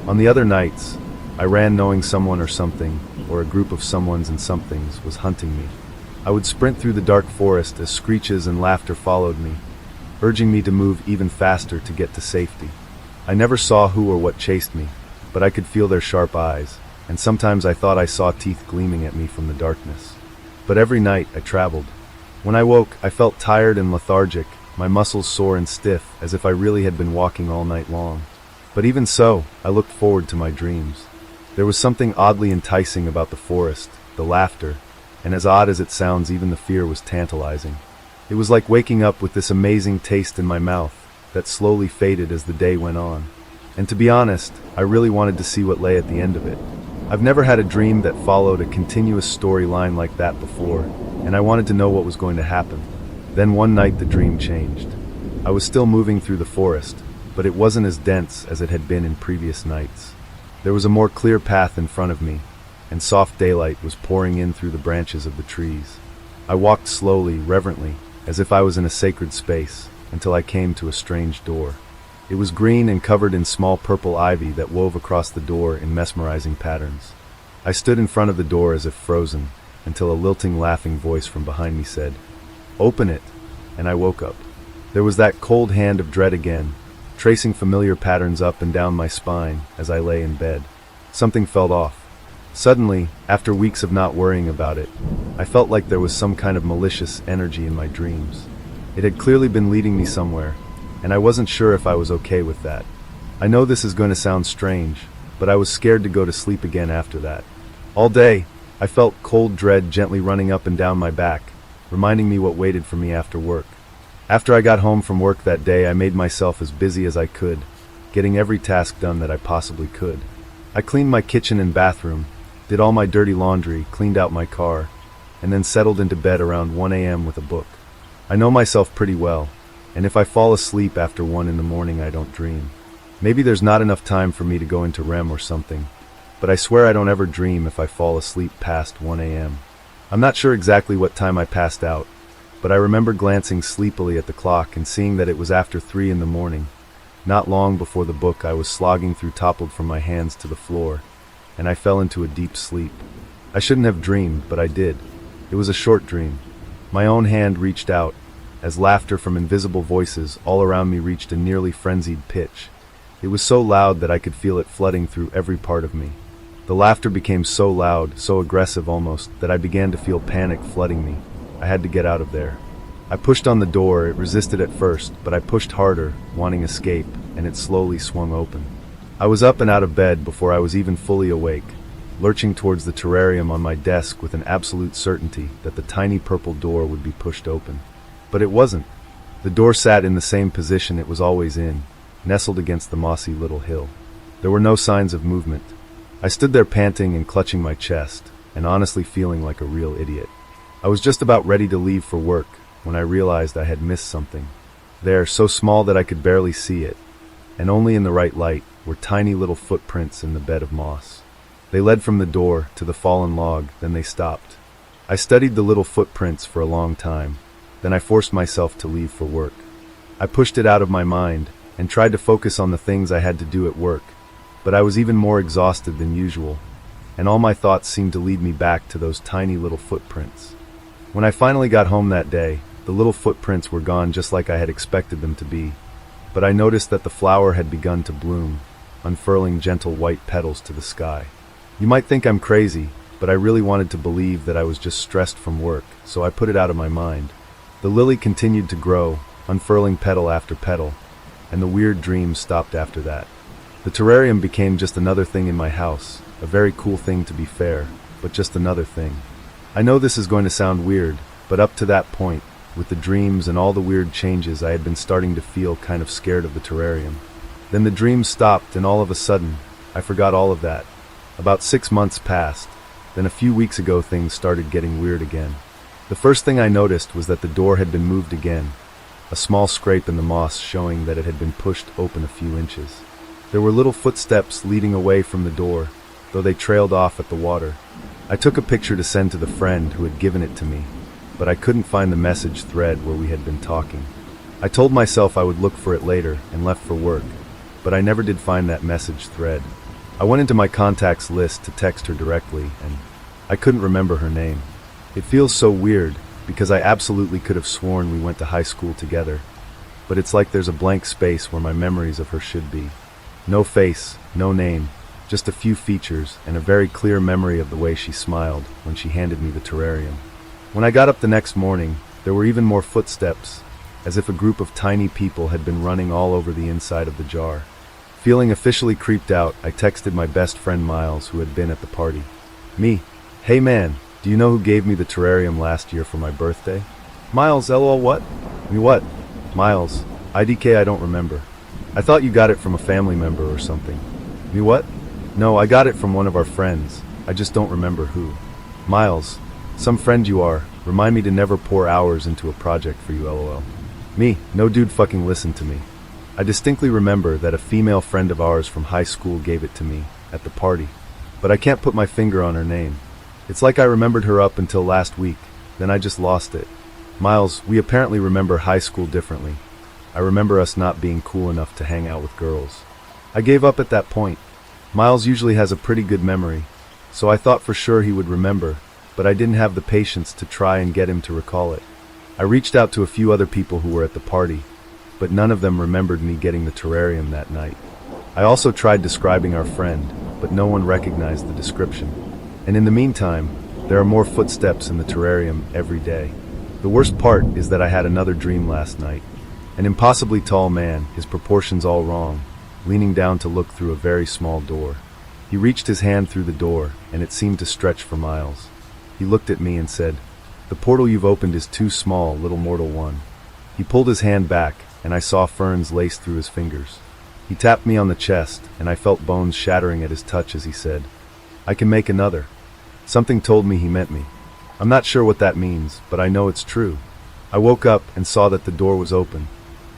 Speaker 1: On the other nights, I ran knowing someone or something, or a group of someones and somethings, was hunting me. I would sprint through the dark forest as screeches and laughter followed me, urging me to move even faster to get to safety. I never saw who or what chased me, but I could feel their sharp eyes, and sometimes I thought I saw teeth gleaming at me from the darkness. But every night I traveled. When I woke, I felt tired and lethargic, my muscles sore and stiff, as if I really had been walking all night long. But even so, I looked forward to my dreams. There was something oddly enticing about the forest, the laughter, and as odd as it sounds, even the fear was tantalizing. It was like waking up with this amazing taste in my mouth that slowly faded as the day went on. And to be honest, I really wanted to see what lay at the end of it. I've never had a dream that followed a continuous storyline like that before, and I wanted to know what was going to happen. Then one night the dream changed. I was still moving through the forest, but it wasn't as dense as it had been in previous nights. There was a more clear path in front of me, and soft daylight was pouring in through the branches of the trees. I walked slowly, reverently, as if I was in a sacred space, until I came to a strange door. It was green and covered in small purple ivy that wove across the door in mesmerizing patterns. I stood in front of the door as if frozen, until a lilting, laughing voice from behind me said, "Open it," and I woke up. There was that cold hand of dread again, tracing familiar patterns up and down my spine as I lay in bed. Something felt off. Suddenly, after weeks of not worrying about it, I felt like there was some kind of malicious energy in my dreams. It had clearly been leading me somewhere, and I wasn't sure if I was okay with that. I know this is going to sound strange, but I was scared to go to sleep again after that. All day, I felt cold dread gently running up and down my back, reminding me what waited for me after work. After I got home from work that day, I made myself as busy as I could, getting every task done that I possibly could. I cleaned my kitchen and bathroom, did all my dirty laundry, cleaned out my car, and then settled into bed around 1 a.m. with a book. I know myself pretty well, and if I fall asleep after 1 in the morning, I don't dream. Maybe there's not enough time for me to go into REM or something, but I swear I don't ever dream if I fall asleep past 1 a.m. I'm not sure exactly what time I passed out, but I remember glancing sleepily at the clock and seeing that it was after 3 in the morning. Not long before the book I was slogging through toppled from my hands to the floor, and I fell into a deep sleep. I shouldn't have dreamed, but I did. It was a short dream. My own hand reached out, as laughter from invisible voices all around me reached a nearly frenzied pitch. It was so loud that I could feel it flooding through every part of me. The laughter became so loud, so aggressive almost, that I began to feel panic flooding me. I had to get out of there. I pushed on the door. It resisted at first, but I pushed harder, wanting escape, and it slowly swung open. I was up and out of bed before I was even fully awake, lurching towards the terrarium on my desk with an absolute certainty that the tiny purple door would be pushed open. But it wasn't. The door sat in the same position it was always in, nestled against the mossy little hill. There were no signs of movement. I stood there panting and clutching my chest, and honestly feeling like a real idiot. I was just about ready to leave for work when I realized I had missed something. There, so small that I could barely see it, and only in the right light, were tiny little footprints in the bed of moss. They led from the door to the fallen log, then they stopped. I studied the little footprints for a long time, then I forced myself to leave for work. I pushed it out of my mind and tried to focus on the things I had to do at work, but I was even more exhausted than usual, and all my thoughts seemed to lead me back to those tiny little footprints. When I finally got home that day, the little footprints were gone just like I had expected them to be, but I noticed that the flower had begun to bloom, unfurling gentle white petals to the sky. You might think I'm crazy, but I really wanted to believe that I was just stressed from work, so I put it out of my mind. The lily continued to grow, unfurling petal after petal, and the weird dreams stopped after that. The terrarium became just another thing in my house, a very cool thing to be fair, but just another thing. I know this is going to sound weird, but up to that point, with the dreams and all the weird changes, I had been starting to feel kind of scared of the terrarium. Then the dreams stopped, and all of a sudden, I forgot all of that. About 6 months passed, then a few weeks ago things started getting weird again. The first thing I noticed was that the door had been moved again, a small scrape in the moss showing that it had been pushed open a few inches. There were little footsteps leading away from the door, though they trailed off at the water. I took a picture to send to the friend who had given it to me, but I couldn't find the message thread where we had been talking. I told myself I would look for it later and left for work, but I never did find that message thread. I went into my contacts list to text her directly, and I couldn't remember her name. It feels so weird, because I absolutely could have sworn we went to high school together, but it's like there's a blank space where my memories of her should be. No face, no name, just a few features and a very clear memory of the way she smiled when she handed me the terrarium. When I got up the next morning, there were even more footsteps, as if a group of tiny people had been running all over the inside of the jar. Feeling officially creeped out, I texted my best friend Miles, who had been at the party. Me, "Hey man, do you know who gave me the terrarium last year for my birthday?" Miles, lol, what? Me what? Miles, IDK, I don't remember. I thought you got it from a family member or something. Me what? No, I got it from one of our friends. I just don't remember who. Miles, some friend you are. Remind me to never pour hours into a project for you, lol. Me, no dude, fucking listen to me. I distinctly remember that a female friend of ours from high school gave it to me at the party, but I can't put my finger on her name. It's like I remembered her up until last week, then I just lost it. Miles, we apparently remember high school differently. I remember us not being cool enough to hang out with girls. I gave up at that point. Miles usually has a pretty good memory, so I thought for sure he would remember, but I didn't have the patience to try and get him to recall it. I reached out to a few other people who were at the party, but none of them remembered me getting the terrarium that night. I also tried describing our friend, but no one recognized the description. And in the meantime, there are more footsteps in the terrarium every day. The worst part is that I had another dream last night. An impossibly tall man, his proportions all wrong, leaning down to look through a very small door. He reached his hand through the door, and it seemed to stretch for miles. He looked at me and said, "The portal you've opened is too small, little mortal one." He pulled his hand back, and I saw ferns lace through his fingers. He tapped me on the chest, and I felt bones shattering at his touch as he said, "I can make another." Something told me he meant me. I'm not sure what that means, but I know it's true. I woke up and saw that the door was open.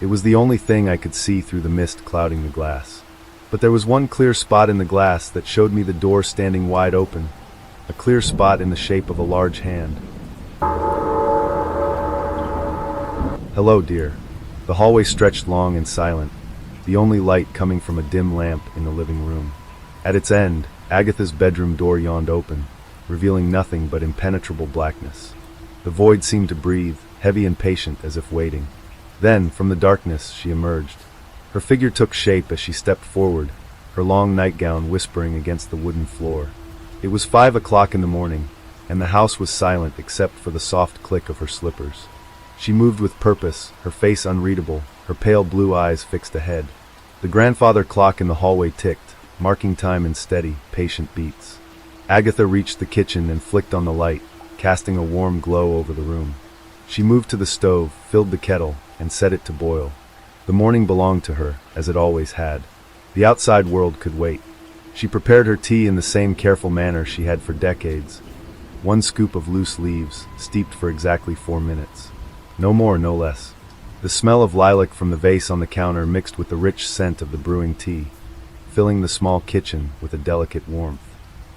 Speaker 1: It was the only thing I could see through the mist clouding the glass. But there was one clear spot in the glass that showed me the door standing wide open, a clear spot in the shape of a large hand. "Hello, dear." The hallway stretched long and silent, the only light coming from a dim lamp in the living room. At its end, Agatha's bedroom door yawned open, revealing nothing but impenetrable blackness. The void seemed to breathe, heavy and patient as if waiting. Then, from the darkness, she emerged. Her figure took shape as she stepped forward, her long nightgown whispering against the wooden floor. It was 5 o'clock in the morning, and the house was silent except for the soft click of her slippers. She moved with purpose, her face unreadable, her pale blue eyes fixed ahead. The grandfather clock in the hallway ticked, marking time in steady, patient beats. Agatha reached the kitchen and flicked on the light, casting a warm glow over the room. She moved to the stove, filled the kettle, and set it to boil. The morning belonged to her, as it always had. The outside world could wait. She prepared her tea in the same careful manner she had for decades. 1 scoop of loose leaves, steeped for exactly 4 minutes. No more, no less. The smell of lilac from the vase on the counter mixed with the rich scent of the brewing tea, filling the small kitchen with a delicate warmth.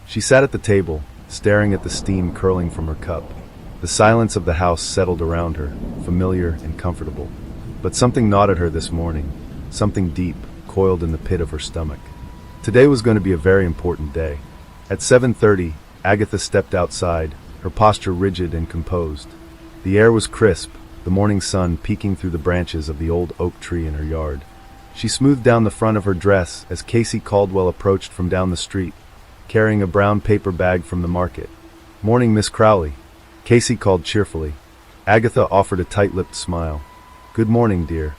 Speaker 1: She sat at the table, staring at the steam curling from her cup. The silence of the house settled around her, familiar and comfortable. But something gnawed at her this morning, something deep, coiled in the pit of her stomach. Today was going to be a very important day. At 7:30, Agatha stepped outside, her posture rigid and composed. The air was crisp, the morning sun peeking through the branches of the old oak tree in her yard. She smoothed down the front of her dress as Casey Caldwell approached from down the street, carrying a brown paper bag from the market. "Morning, Miss Crowley," Casey called cheerfully. Agatha offered a tight-lipped smile. "Good morning, dear."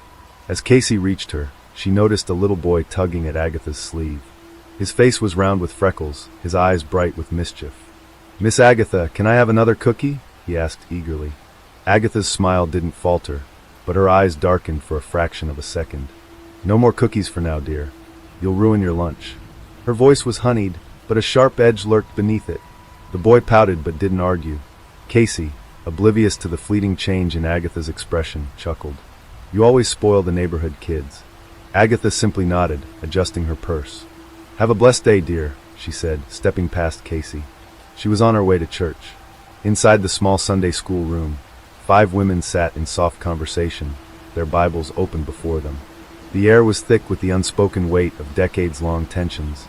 Speaker 1: As Casey reached her, she noticed a little boy tugging at Agatha's sleeve. His face was round with freckles, his eyes bright with mischief. "Miss Agatha, can I have another cookie?" he asked eagerly. Agatha's smile didn't falter, but her eyes darkened for a fraction of a second. "No more cookies for now, dear. You'll ruin your lunch." Her voice was honeyed, but a sharp edge lurked beneath it. The boy pouted but didn't argue. Casey, oblivious to the fleeting change in Agatha's expression, chuckled. "You always spoil the neighborhood kids." Agatha simply nodded, adjusting her purse. "Have a blessed day, dear," she said, stepping past Casey. She was on her way to church. Inside the small Sunday school room, 5 women sat in soft conversation, their Bibles open before them. The air was thick with the unspoken weight of decades-long tensions.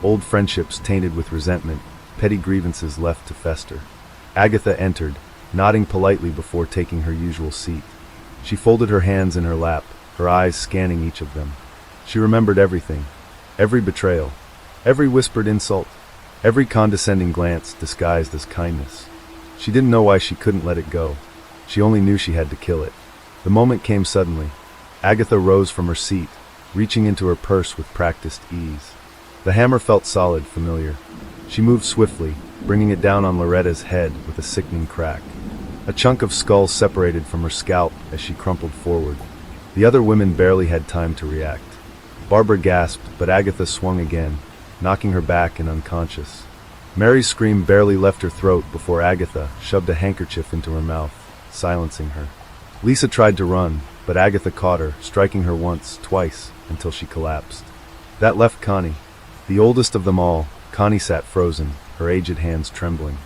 Speaker 1: Old friendships tainted with resentment, petty grievances left to fester. Agatha entered, nodding politely before taking her usual seat. She folded her hands in her lap, her eyes scanning each of them. She remembered everything, every betrayal, every whispered insult, every condescending glance disguised as kindness. She didn't know why she couldn't let it go. She only knew she had to kill it. The moment came suddenly. Agatha rose from her seat, reaching into her purse with practiced ease. The hammer felt solid, familiar. She moved swiftly, bringing it down on Loretta's head with a sickening crack. A chunk of skull separated from her scalp as she crumpled forward. The other women barely had time to react. Barbara gasped, but Agatha swung again, knocking her back and unconscious. Mary's scream barely left her throat before Agatha shoved a handkerchief into her mouth, silencing her. Lisa tried to run, but Agatha caught her, striking her once, twice, until she collapsed. That left Connie. The oldest of them all, Connie sat frozen, her aged hands trembling.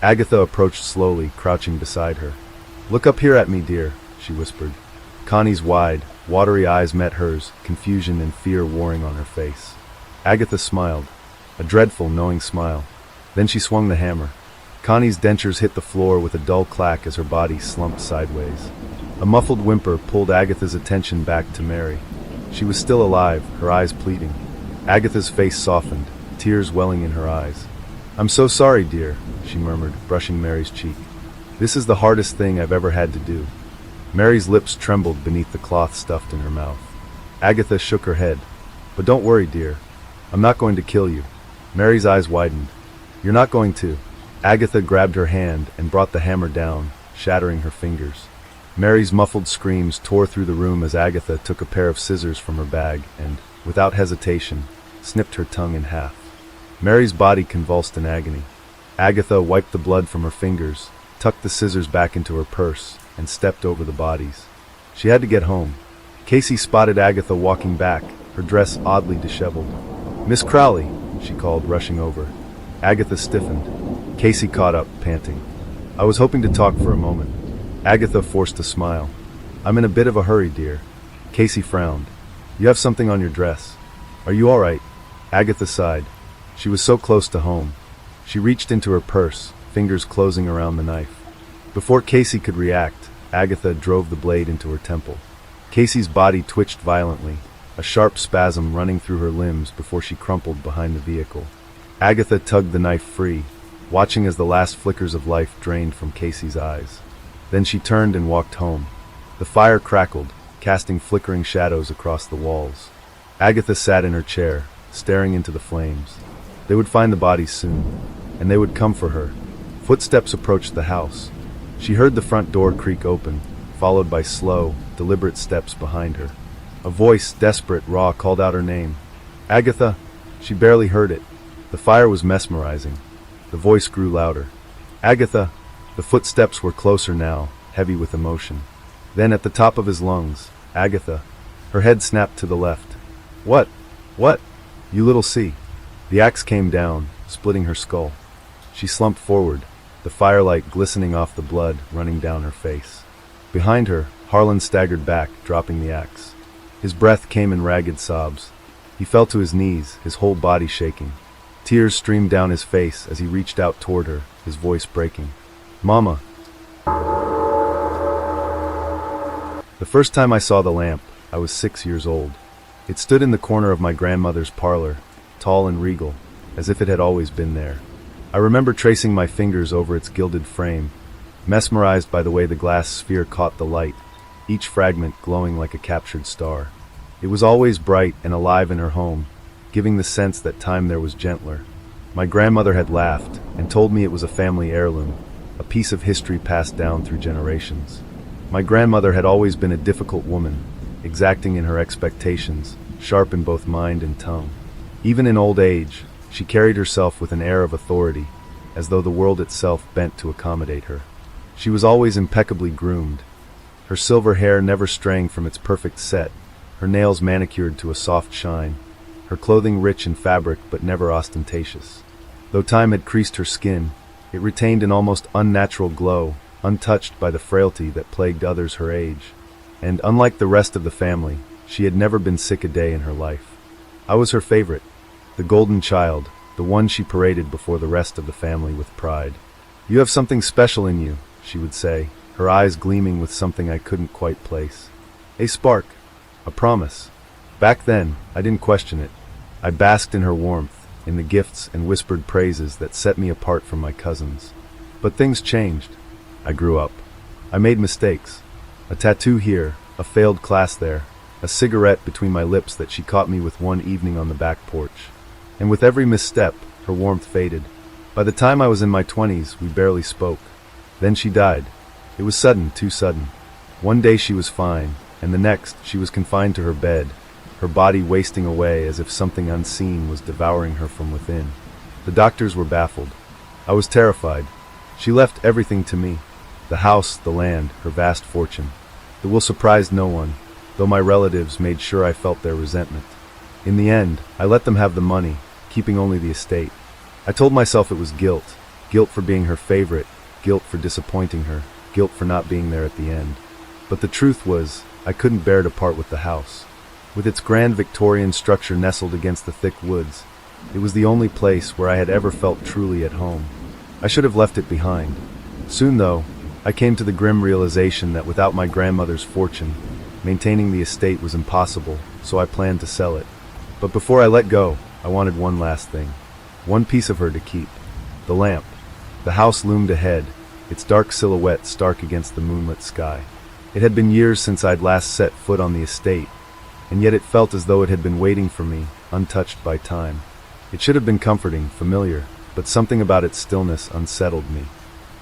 Speaker 1: Agatha approached slowly, crouching beside her. "Look up here at me, dear," she whispered. Connie's wide, watery eyes met hers, confusion and fear warring on her face. Agatha smiled, a dreadful, knowing smile. Then she swung the hammer. Connie's dentures hit the floor with a dull clack as her body slumped sideways. A muffled whimper pulled Agatha's attention back to Mary. She was still alive, her eyes pleading. Agatha's face softened, tears welling in her eyes. "I'm so sorry, dear," she murmured, brushing Mary's cheek. "This is the hardest thing I've ever had to do." Mary's lips trembled beneath the cloth stuffed in her mouth. Agatha shook her head. "But don't worry, dear. I'm not going to kill you." Mary's eyes widened. "You're not going to." Agatha grabbed her hand and brought the hammer down, shattering her fingers. Mary's muffled screams tore through the room as Agatha took a pair of scissors from her bag and, without hesitation, snipped her tongue in half. Mary's body convulsed in agony. Agatha wiped the blood from her fingers, tucked the scissors back into her purse, and stepped over the bodies. She had to get home. Casey spotted Agatha walking back, her dress oddly disheveled. "Miss Crowley," she called, rushing over. Agatha stiffened. Casey caught up, panting. "I was hoping to talk for a moment." Agatha forced a smile. "I'm in a bit of a hurry, dear." Casey frowned. "You have something on your dress. Are you all right?" Agatha sighed. She was so close to home. She reached into her purse, fingers closing around the knife. Before Casey could react, Agatha drove the blade into her temple. Casey's body twitched violently, a sharp spasm running through her limbs before she crumpled behind the vehicle. Agatha tugged the knife free, watching as the last flickers of life drained from Casey's eyes. Then she turned and walked home. The fire crackled, casting flickering shadows across the walls. Agatha sat in her chair, staring into the flames. They would find the bodies soon, and they would come for her. Footsteps approached the house. She heard the front door creak open, followed by slow, deliberate steps behind her. A voice, desperate, raw, called out her name. "Agatha!" She barely heard it. The fire was mesmerizing. The voice grew louder. "Agatha!" The footsteps were closer now, heavy with emotion. Then at the top of his lungs, "Agatha!" Her head snapped to the left. "What? What? You little see." The axe came down, splitting her skull. She slumped forward, the firelight glistening off the blood running down her face. Behind her, Harlan staggered back, dropping the axe. His breath came in ragged sobs. He fell to his knees, his whole body shaking. Tears streamed down his face as he reached out toward her, his voice breaking. "Mama." The first time I saw the lamp, I was 6 years old. It stood in the corner of my grandmother's parlor, tall and regal, as if it had always been there. I remember tracing my fingers over its gilded frame, mesmerized by the way the glass sphere caught the light, each fragment glowing like a captured star. It was always bright and alive in her home, giving the sense that time there was gentler. My grandmother had laughed and told me it was a family heirloom, a piece of history passed down through generations. My grandmother had always been a difficult woman, exacting in her expectations, sharp in both mind and tongue. Even in old age, she carried herself with an air of authority, as though the world itself bent to accommodate her. She was always impeccably groomed, her silver hair never straying from its perfect set, her nails manicured to a soft shine, her clothing rich in fabric but never ostentatious. Though time had creased her skin, it retained an almost unnatural glow, untouched by the frailty that plagued others her age. And unlike the rest of the family, she had never been sick a day in her life. I was her favorite, the golden child, the one she paraded before the rest of the family with pride. "You have something special in you," she would say, her eyes gleaming with something I couldn't quite place. A spark, a promise. Back then, I didn't question it. I basked in her warmth, in the gifts and whispered praises that set me apart from my cousins. But things changed. I grew up. I made mistakes. A tattoo here, a failed class there, a cigarette between my lips that she caught me with one evening on the back porch. And with every misstep, her warmth faded. By the time I was in my 20s, we barely spoke. Then she died. It was sudden, too sudden. One day she was fine, and the next she was confined to her bed, her body wasting away as if something unseen was devouring her from within. The doctors were baffled. I was terrified. She left everything to me. The house, the land, her vast fortune. The will surprised no one, though my relatives made sure I felt their resentment. In the end, I let them have the money, keeping only the estate. I told myself it was guilt. Guilt for being her favorite, guilt for disappointing her, guilt for not being there at the end. But the truth was, I couldn't bear to part with the house. With its grand Victorian structure nestled against the thick woods, it was the only place where I had ever felt truly at home. I should have left it behind. Soon, though, I came to the grim realization that without my grandmother's fortune, maintaining the estate was impossible, so I planned to sell it. But before I let go, I wanted one last thing. One piece of her to keep. The lamp. The house loomed ahead, its dark silhouette stark against the moonlit sky. It had been years since I'd last set foot on the estate, and yet it felt as though it had been waiting for me, untouched by time. It should have been comforting, familiar, but something about its stillness unsettled me.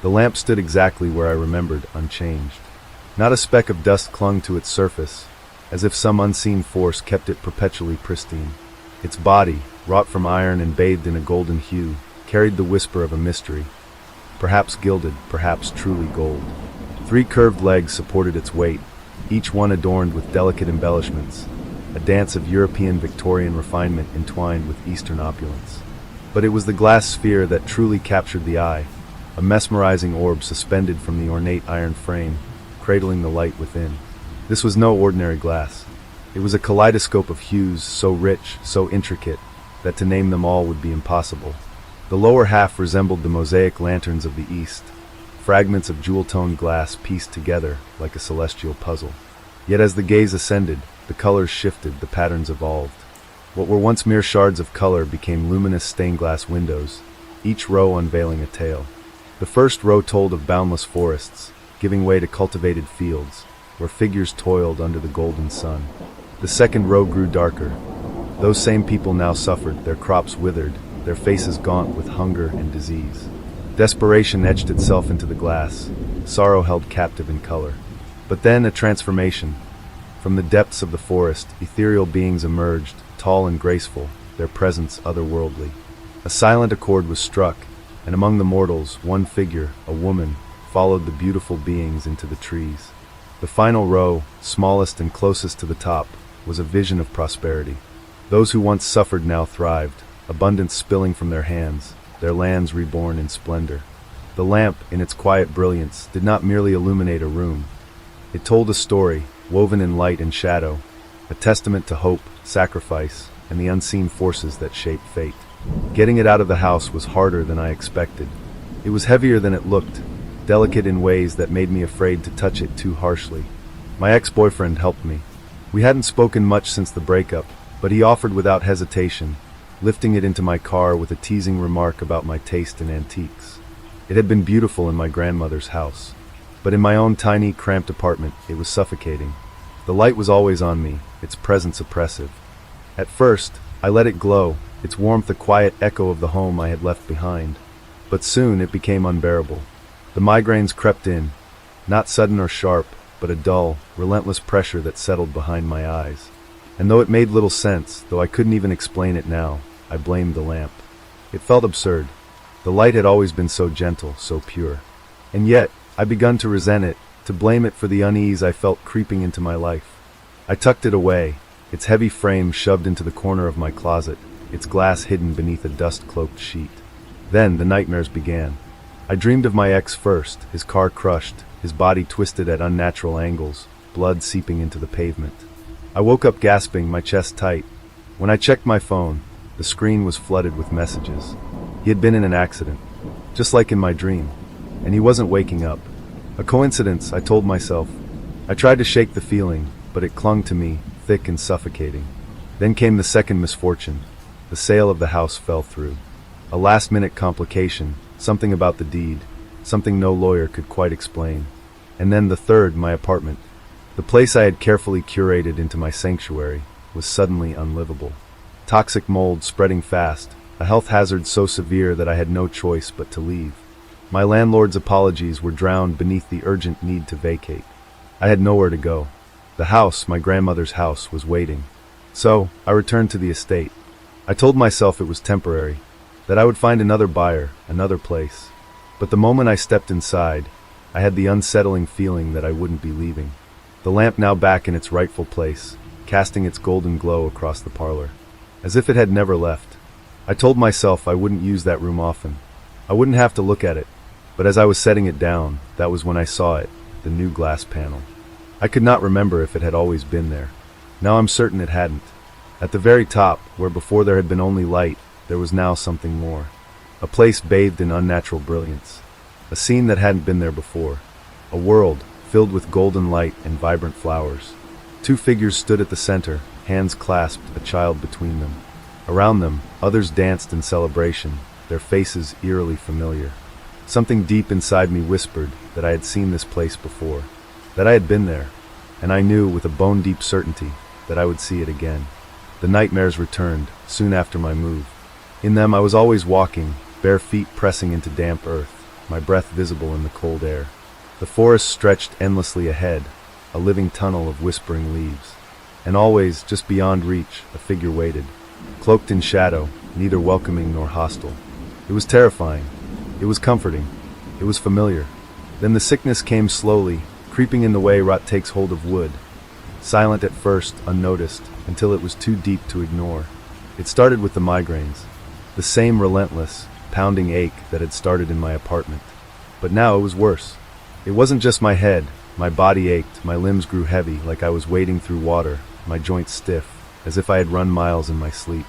Speaker 1: The lamp stood exactly where I remembered, unchanged. Not a speck of dust clung to its surface, as if some unseen force kept it perpetually pristine. Its body, wrought from iron and bathed in a golden hue, carried the whisper of a mystery, perhaps gilded, perhaps truly gold. 3 curved legs supported its weight, each one adorned with delicate embellishments, a dance of European Victorian refinement entwined with Eastern opulence. But it was the glass sphere that truly captured the eye, a mesmerizing orb suspended from the ornate iron frame, cradling the light within. This was no ordinary glass. It was a kaleidoscope of hues so rich, so intricate, that to name them all would be impossible. The lower half resembled the mosaic lanterns of the East, fragments of jewel-toned glass pieced together like a celestial puzzle. Yet as the gaze ascended, the colors shifted, the patterns evolved. What were once mere shards of color became luminous stained-glass windows, each row unveiling a tale. The first row told of boundless forests, giving way to cultivated fields, where figures toiled under the golden sun. The second row grew darker. Those same people now suffered, their crops withered, their faces gaunt with hunger and disease. Desperation etched itself into the glass, sorrow held captive in color. But then a transformation. From the depths of the forest, ethereal beings emerged, tall and graceful, their presence otherworldly. A silent accord was struck, and among the mortals, one figure, a woman, followed the beautiful beings into the trees. The final row, smallest and closest to the top, was a vision of prosperity. Those who once suffered now thrived, abundance spilling from their hands, their lands reborn in splendor. The lamp, in its quiet brilliance, did not merely illuminate a room. It told a story, woven in light and shadow, a testament to hope, sacrifice, and the unseen forces that shape fate. Getting it out of the house was harder than I expected. It was heavier than it looked, delicate in ways that made me afraid to touch it too harshly. My ex-boyfriend helped me. We hadn't spoken much since the breakup, but he offered without hesitation, lifting it into my car with a teasing remark about my taste in antiques. It had been beautiful in my grandmother's house, but in my own tiny, cramped apartment, it was suffocating. The light was always on me, its presence oppressive. At first, I let it glow, its warmth a quiet echo of the home I had left behind. But soon it became unbearable. The migraines crept in, not sudden or sharp, but a dull, relentless pressure that settled behind my eyes. And though it made little sense, though I couldn't even explain it now, I blamed the lamp. It felt absurd. The light had always been so gentle, so pure. And yet, I begun to resent it, to blame it for the unease I felt creeping into my life. I tucked it away, its heavy frame shoved into the corner of my closet, its glass hidden beneath a dust-cloaked sheet. Then the nightmares began. I dreamed of my ex first, his car crushed, his body twisted at unnatural angles, blood seeping into the pavement. I woke up gasping, my chest tight. When I checked my phone, the screen was flooded with messages. He had been in an accident, just like in my dream, and he wasn't waking up. A coincidence, I told myself. I tried to shake the feeling, but it clung to me, thick and suffocating. Then came the second misfortune. The sale of the house fell through. A last-minute complication, something about the deed, something no lawyer could quite explain. And then the third, my apartment. The place I had carefully curated into my sanctuary was suddenly unlivable. Toxic mold spreading fast, a health hazard so severe that I had no choice but to leave. My landlord's apologies were drowned beneath the urgent need to vacate. I had nowhere to go. The house, my grandmother's house, was waiting. So, I returned to the estate. I told myself it was temporary, that I would find another buyer, another place. But the moment I stepped inside, I had the unsettling feeling that I wouldn't be leaving. The lamp now back in its rightful place, casting its golden glow across the parlor, as if it had never left. I told myself I wouldn't use that room often. I wouldn't have to look at it, but as I was setting it down, that was when I saw it, the new glass panel. I could not remember if it had always been there. Now I'm certain it hadn't. At the very top, where before there had been only light, there was now something more. A place bathed in unnatural brilliance. A scene that hadn't been there before. A world filled with golden light and vibrant flowers. Two figures stood at the center, hands clasped, a child between them. Around them, others danced in celebration, their faces eerily familiar. Something deep inside me whispered that I had seen this place before, that I had been there, and I knew with a bone-deep certainty that I would see it again. The nightmares returned, soon after my move. In them I was always walking, bare feet pressing into damp earth, my breath visible in the cold air. The forest stretched endlessly ahead, a living tunnel of whispering leaves. And always, just beyond reach, a figure waited, cloaked in shadow, neither welcoming nor hostile. It was terrifying. It was comforting. It was familiar. Then the sickness came slowly, creeping in the way rot takes hold of wood. Silent at first, unnoticed, until it was too deep to ignore. It started with the migraines, the same relentless, pounding ache that had started in my apartment. But now it was worse. It wasn't just my head. My body ached, my limbs grew heavy, like I was wading through water, my joints stiff, as if I had run miles in my sleep.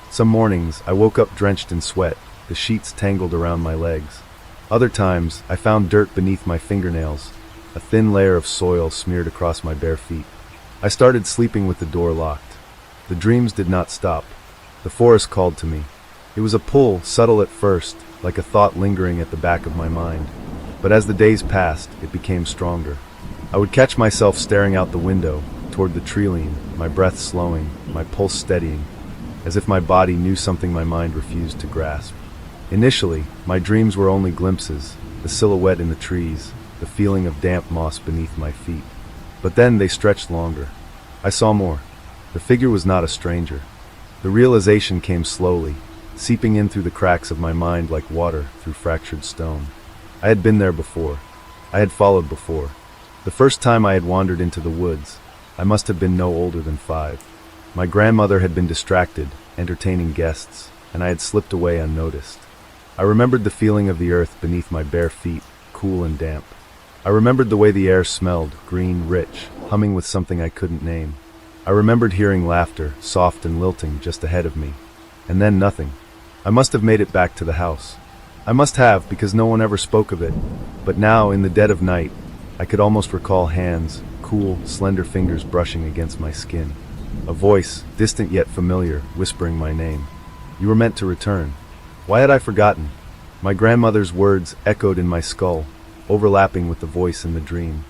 Speaker 1: Some mornings, I woke up drenched in sweat, the sheets tangled around my legs. Other times, I found dirt beneath my fingernails, a thin layer of soil smeared across my bare feet. I started sleeping with the door locked. The dreams did not stop. The forest called to me. It was a pull, subtle at first, like a thought lingering at the back of my mind. But as the days passed, it became stronger. I would catch myself staring out the window, toward the tree-line, my breath slowing, my pulse steadying, as if my body knew something my mind refused to grasp. Initially, my dreams were only glimpses, the silhouette in the trees, the feeling of damp moss beneath my feet. But then they stretched longer. I saw more. The figure was not a stranger. The realization came slowly, seeping in through the cracks of my mind like water through fractured stone. I had been there before. I had followed before. The first time I had wandered into the woods, I must have been no older than 5. My grandmother had been distracted, entertaining guests, and I had slipped away unnoticed. I remembered the feeling of the earth beneath my bare feet, cool and damp. I remembered the way the air smelled, green, rich, humming with something I couldn't name. I remembered hearing laughter, soft and lilting, just ahead of me. And then nothing. I must have made it back to the house. I must have, because no one ever spoke of it. But now, in the dead of night, I could almost recall hands, cool, slender fingers brushing against my skin. A voice, distant yet familiar, whispering my name. You were meant to return. Why had I forgotten? My grandmother's words echoed in my skull, overlapping with the voice in the dream.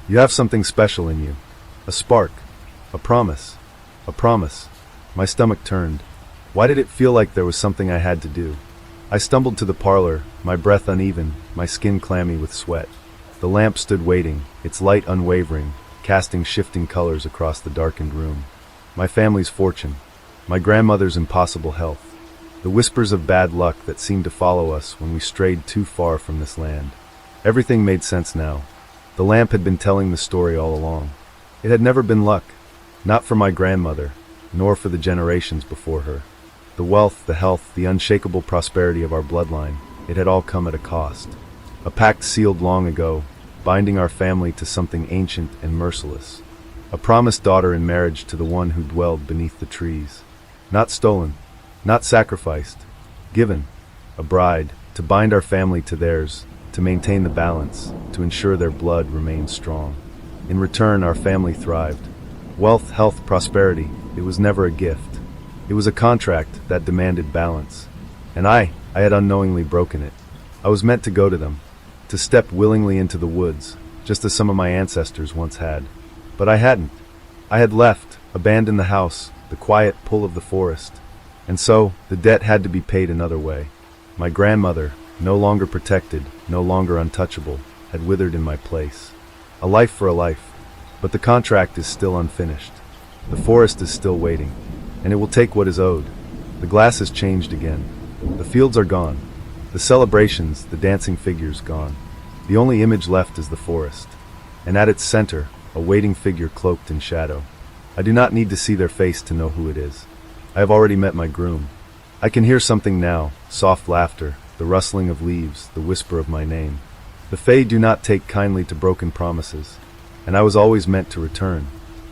Speaker 1: You have something special in you. A spark. A promise. A promise. My stomach turned. Why did it feel like there was something I had to do? I stumbled to the parlor, my breath uneven, my skin clammy with sweat. The lamp stood waiting, its light unwavering, casting shifting colors across the darkened room. My family's fortune. My grandmother's impossible health. The whispers of bad luck that seemed to follow us when we strayed too far from this land. Everything made sense now. The lamp had been telling the story all along. It had never been luck. Not for my grandmother, nor for the generations before her. The wealth, the health, the unshakable prosperity of our bloodline, it had all come at a cost. A pact sealed long ago, binding our family to something ancient and merciless. A promised daughter in marriage to the one who dwelled beneath the trees. Not stolen, not sacrificed, given. A bride, to bind our family to theirs, to maintain the balance, to ensure their blood remained strong. In return, our family thrived. Wealth, health, prosperity, it was never a gift. It was a contract that demanded balance. And I had unknowingly broken it. I was meant to go to them, to step willingly into the woods, just as some of my ancestors once had. But I hadn't. I had left, abandoned the house, the quiet pull of the forest. And so, the debt had to be paid another way. My grandmother, no longer protected, no longer untouchable, had withered in my place. A life for a life. But the contract is still unfinished. The forest is still waiting. And it will take what is owed. The glass has changed again. The fields are gone. The celebrations, the dancing figures gone. The only image left is the forest. And at its center, a waiting figure cloaked in shadow. I do not need to see their face to know who it is. I have already met my groom. I can hear something now, soft laughter, the rustling of leaves, the whisper of my name. The Fae do not take kindly to broken promises. And I was always meant to return.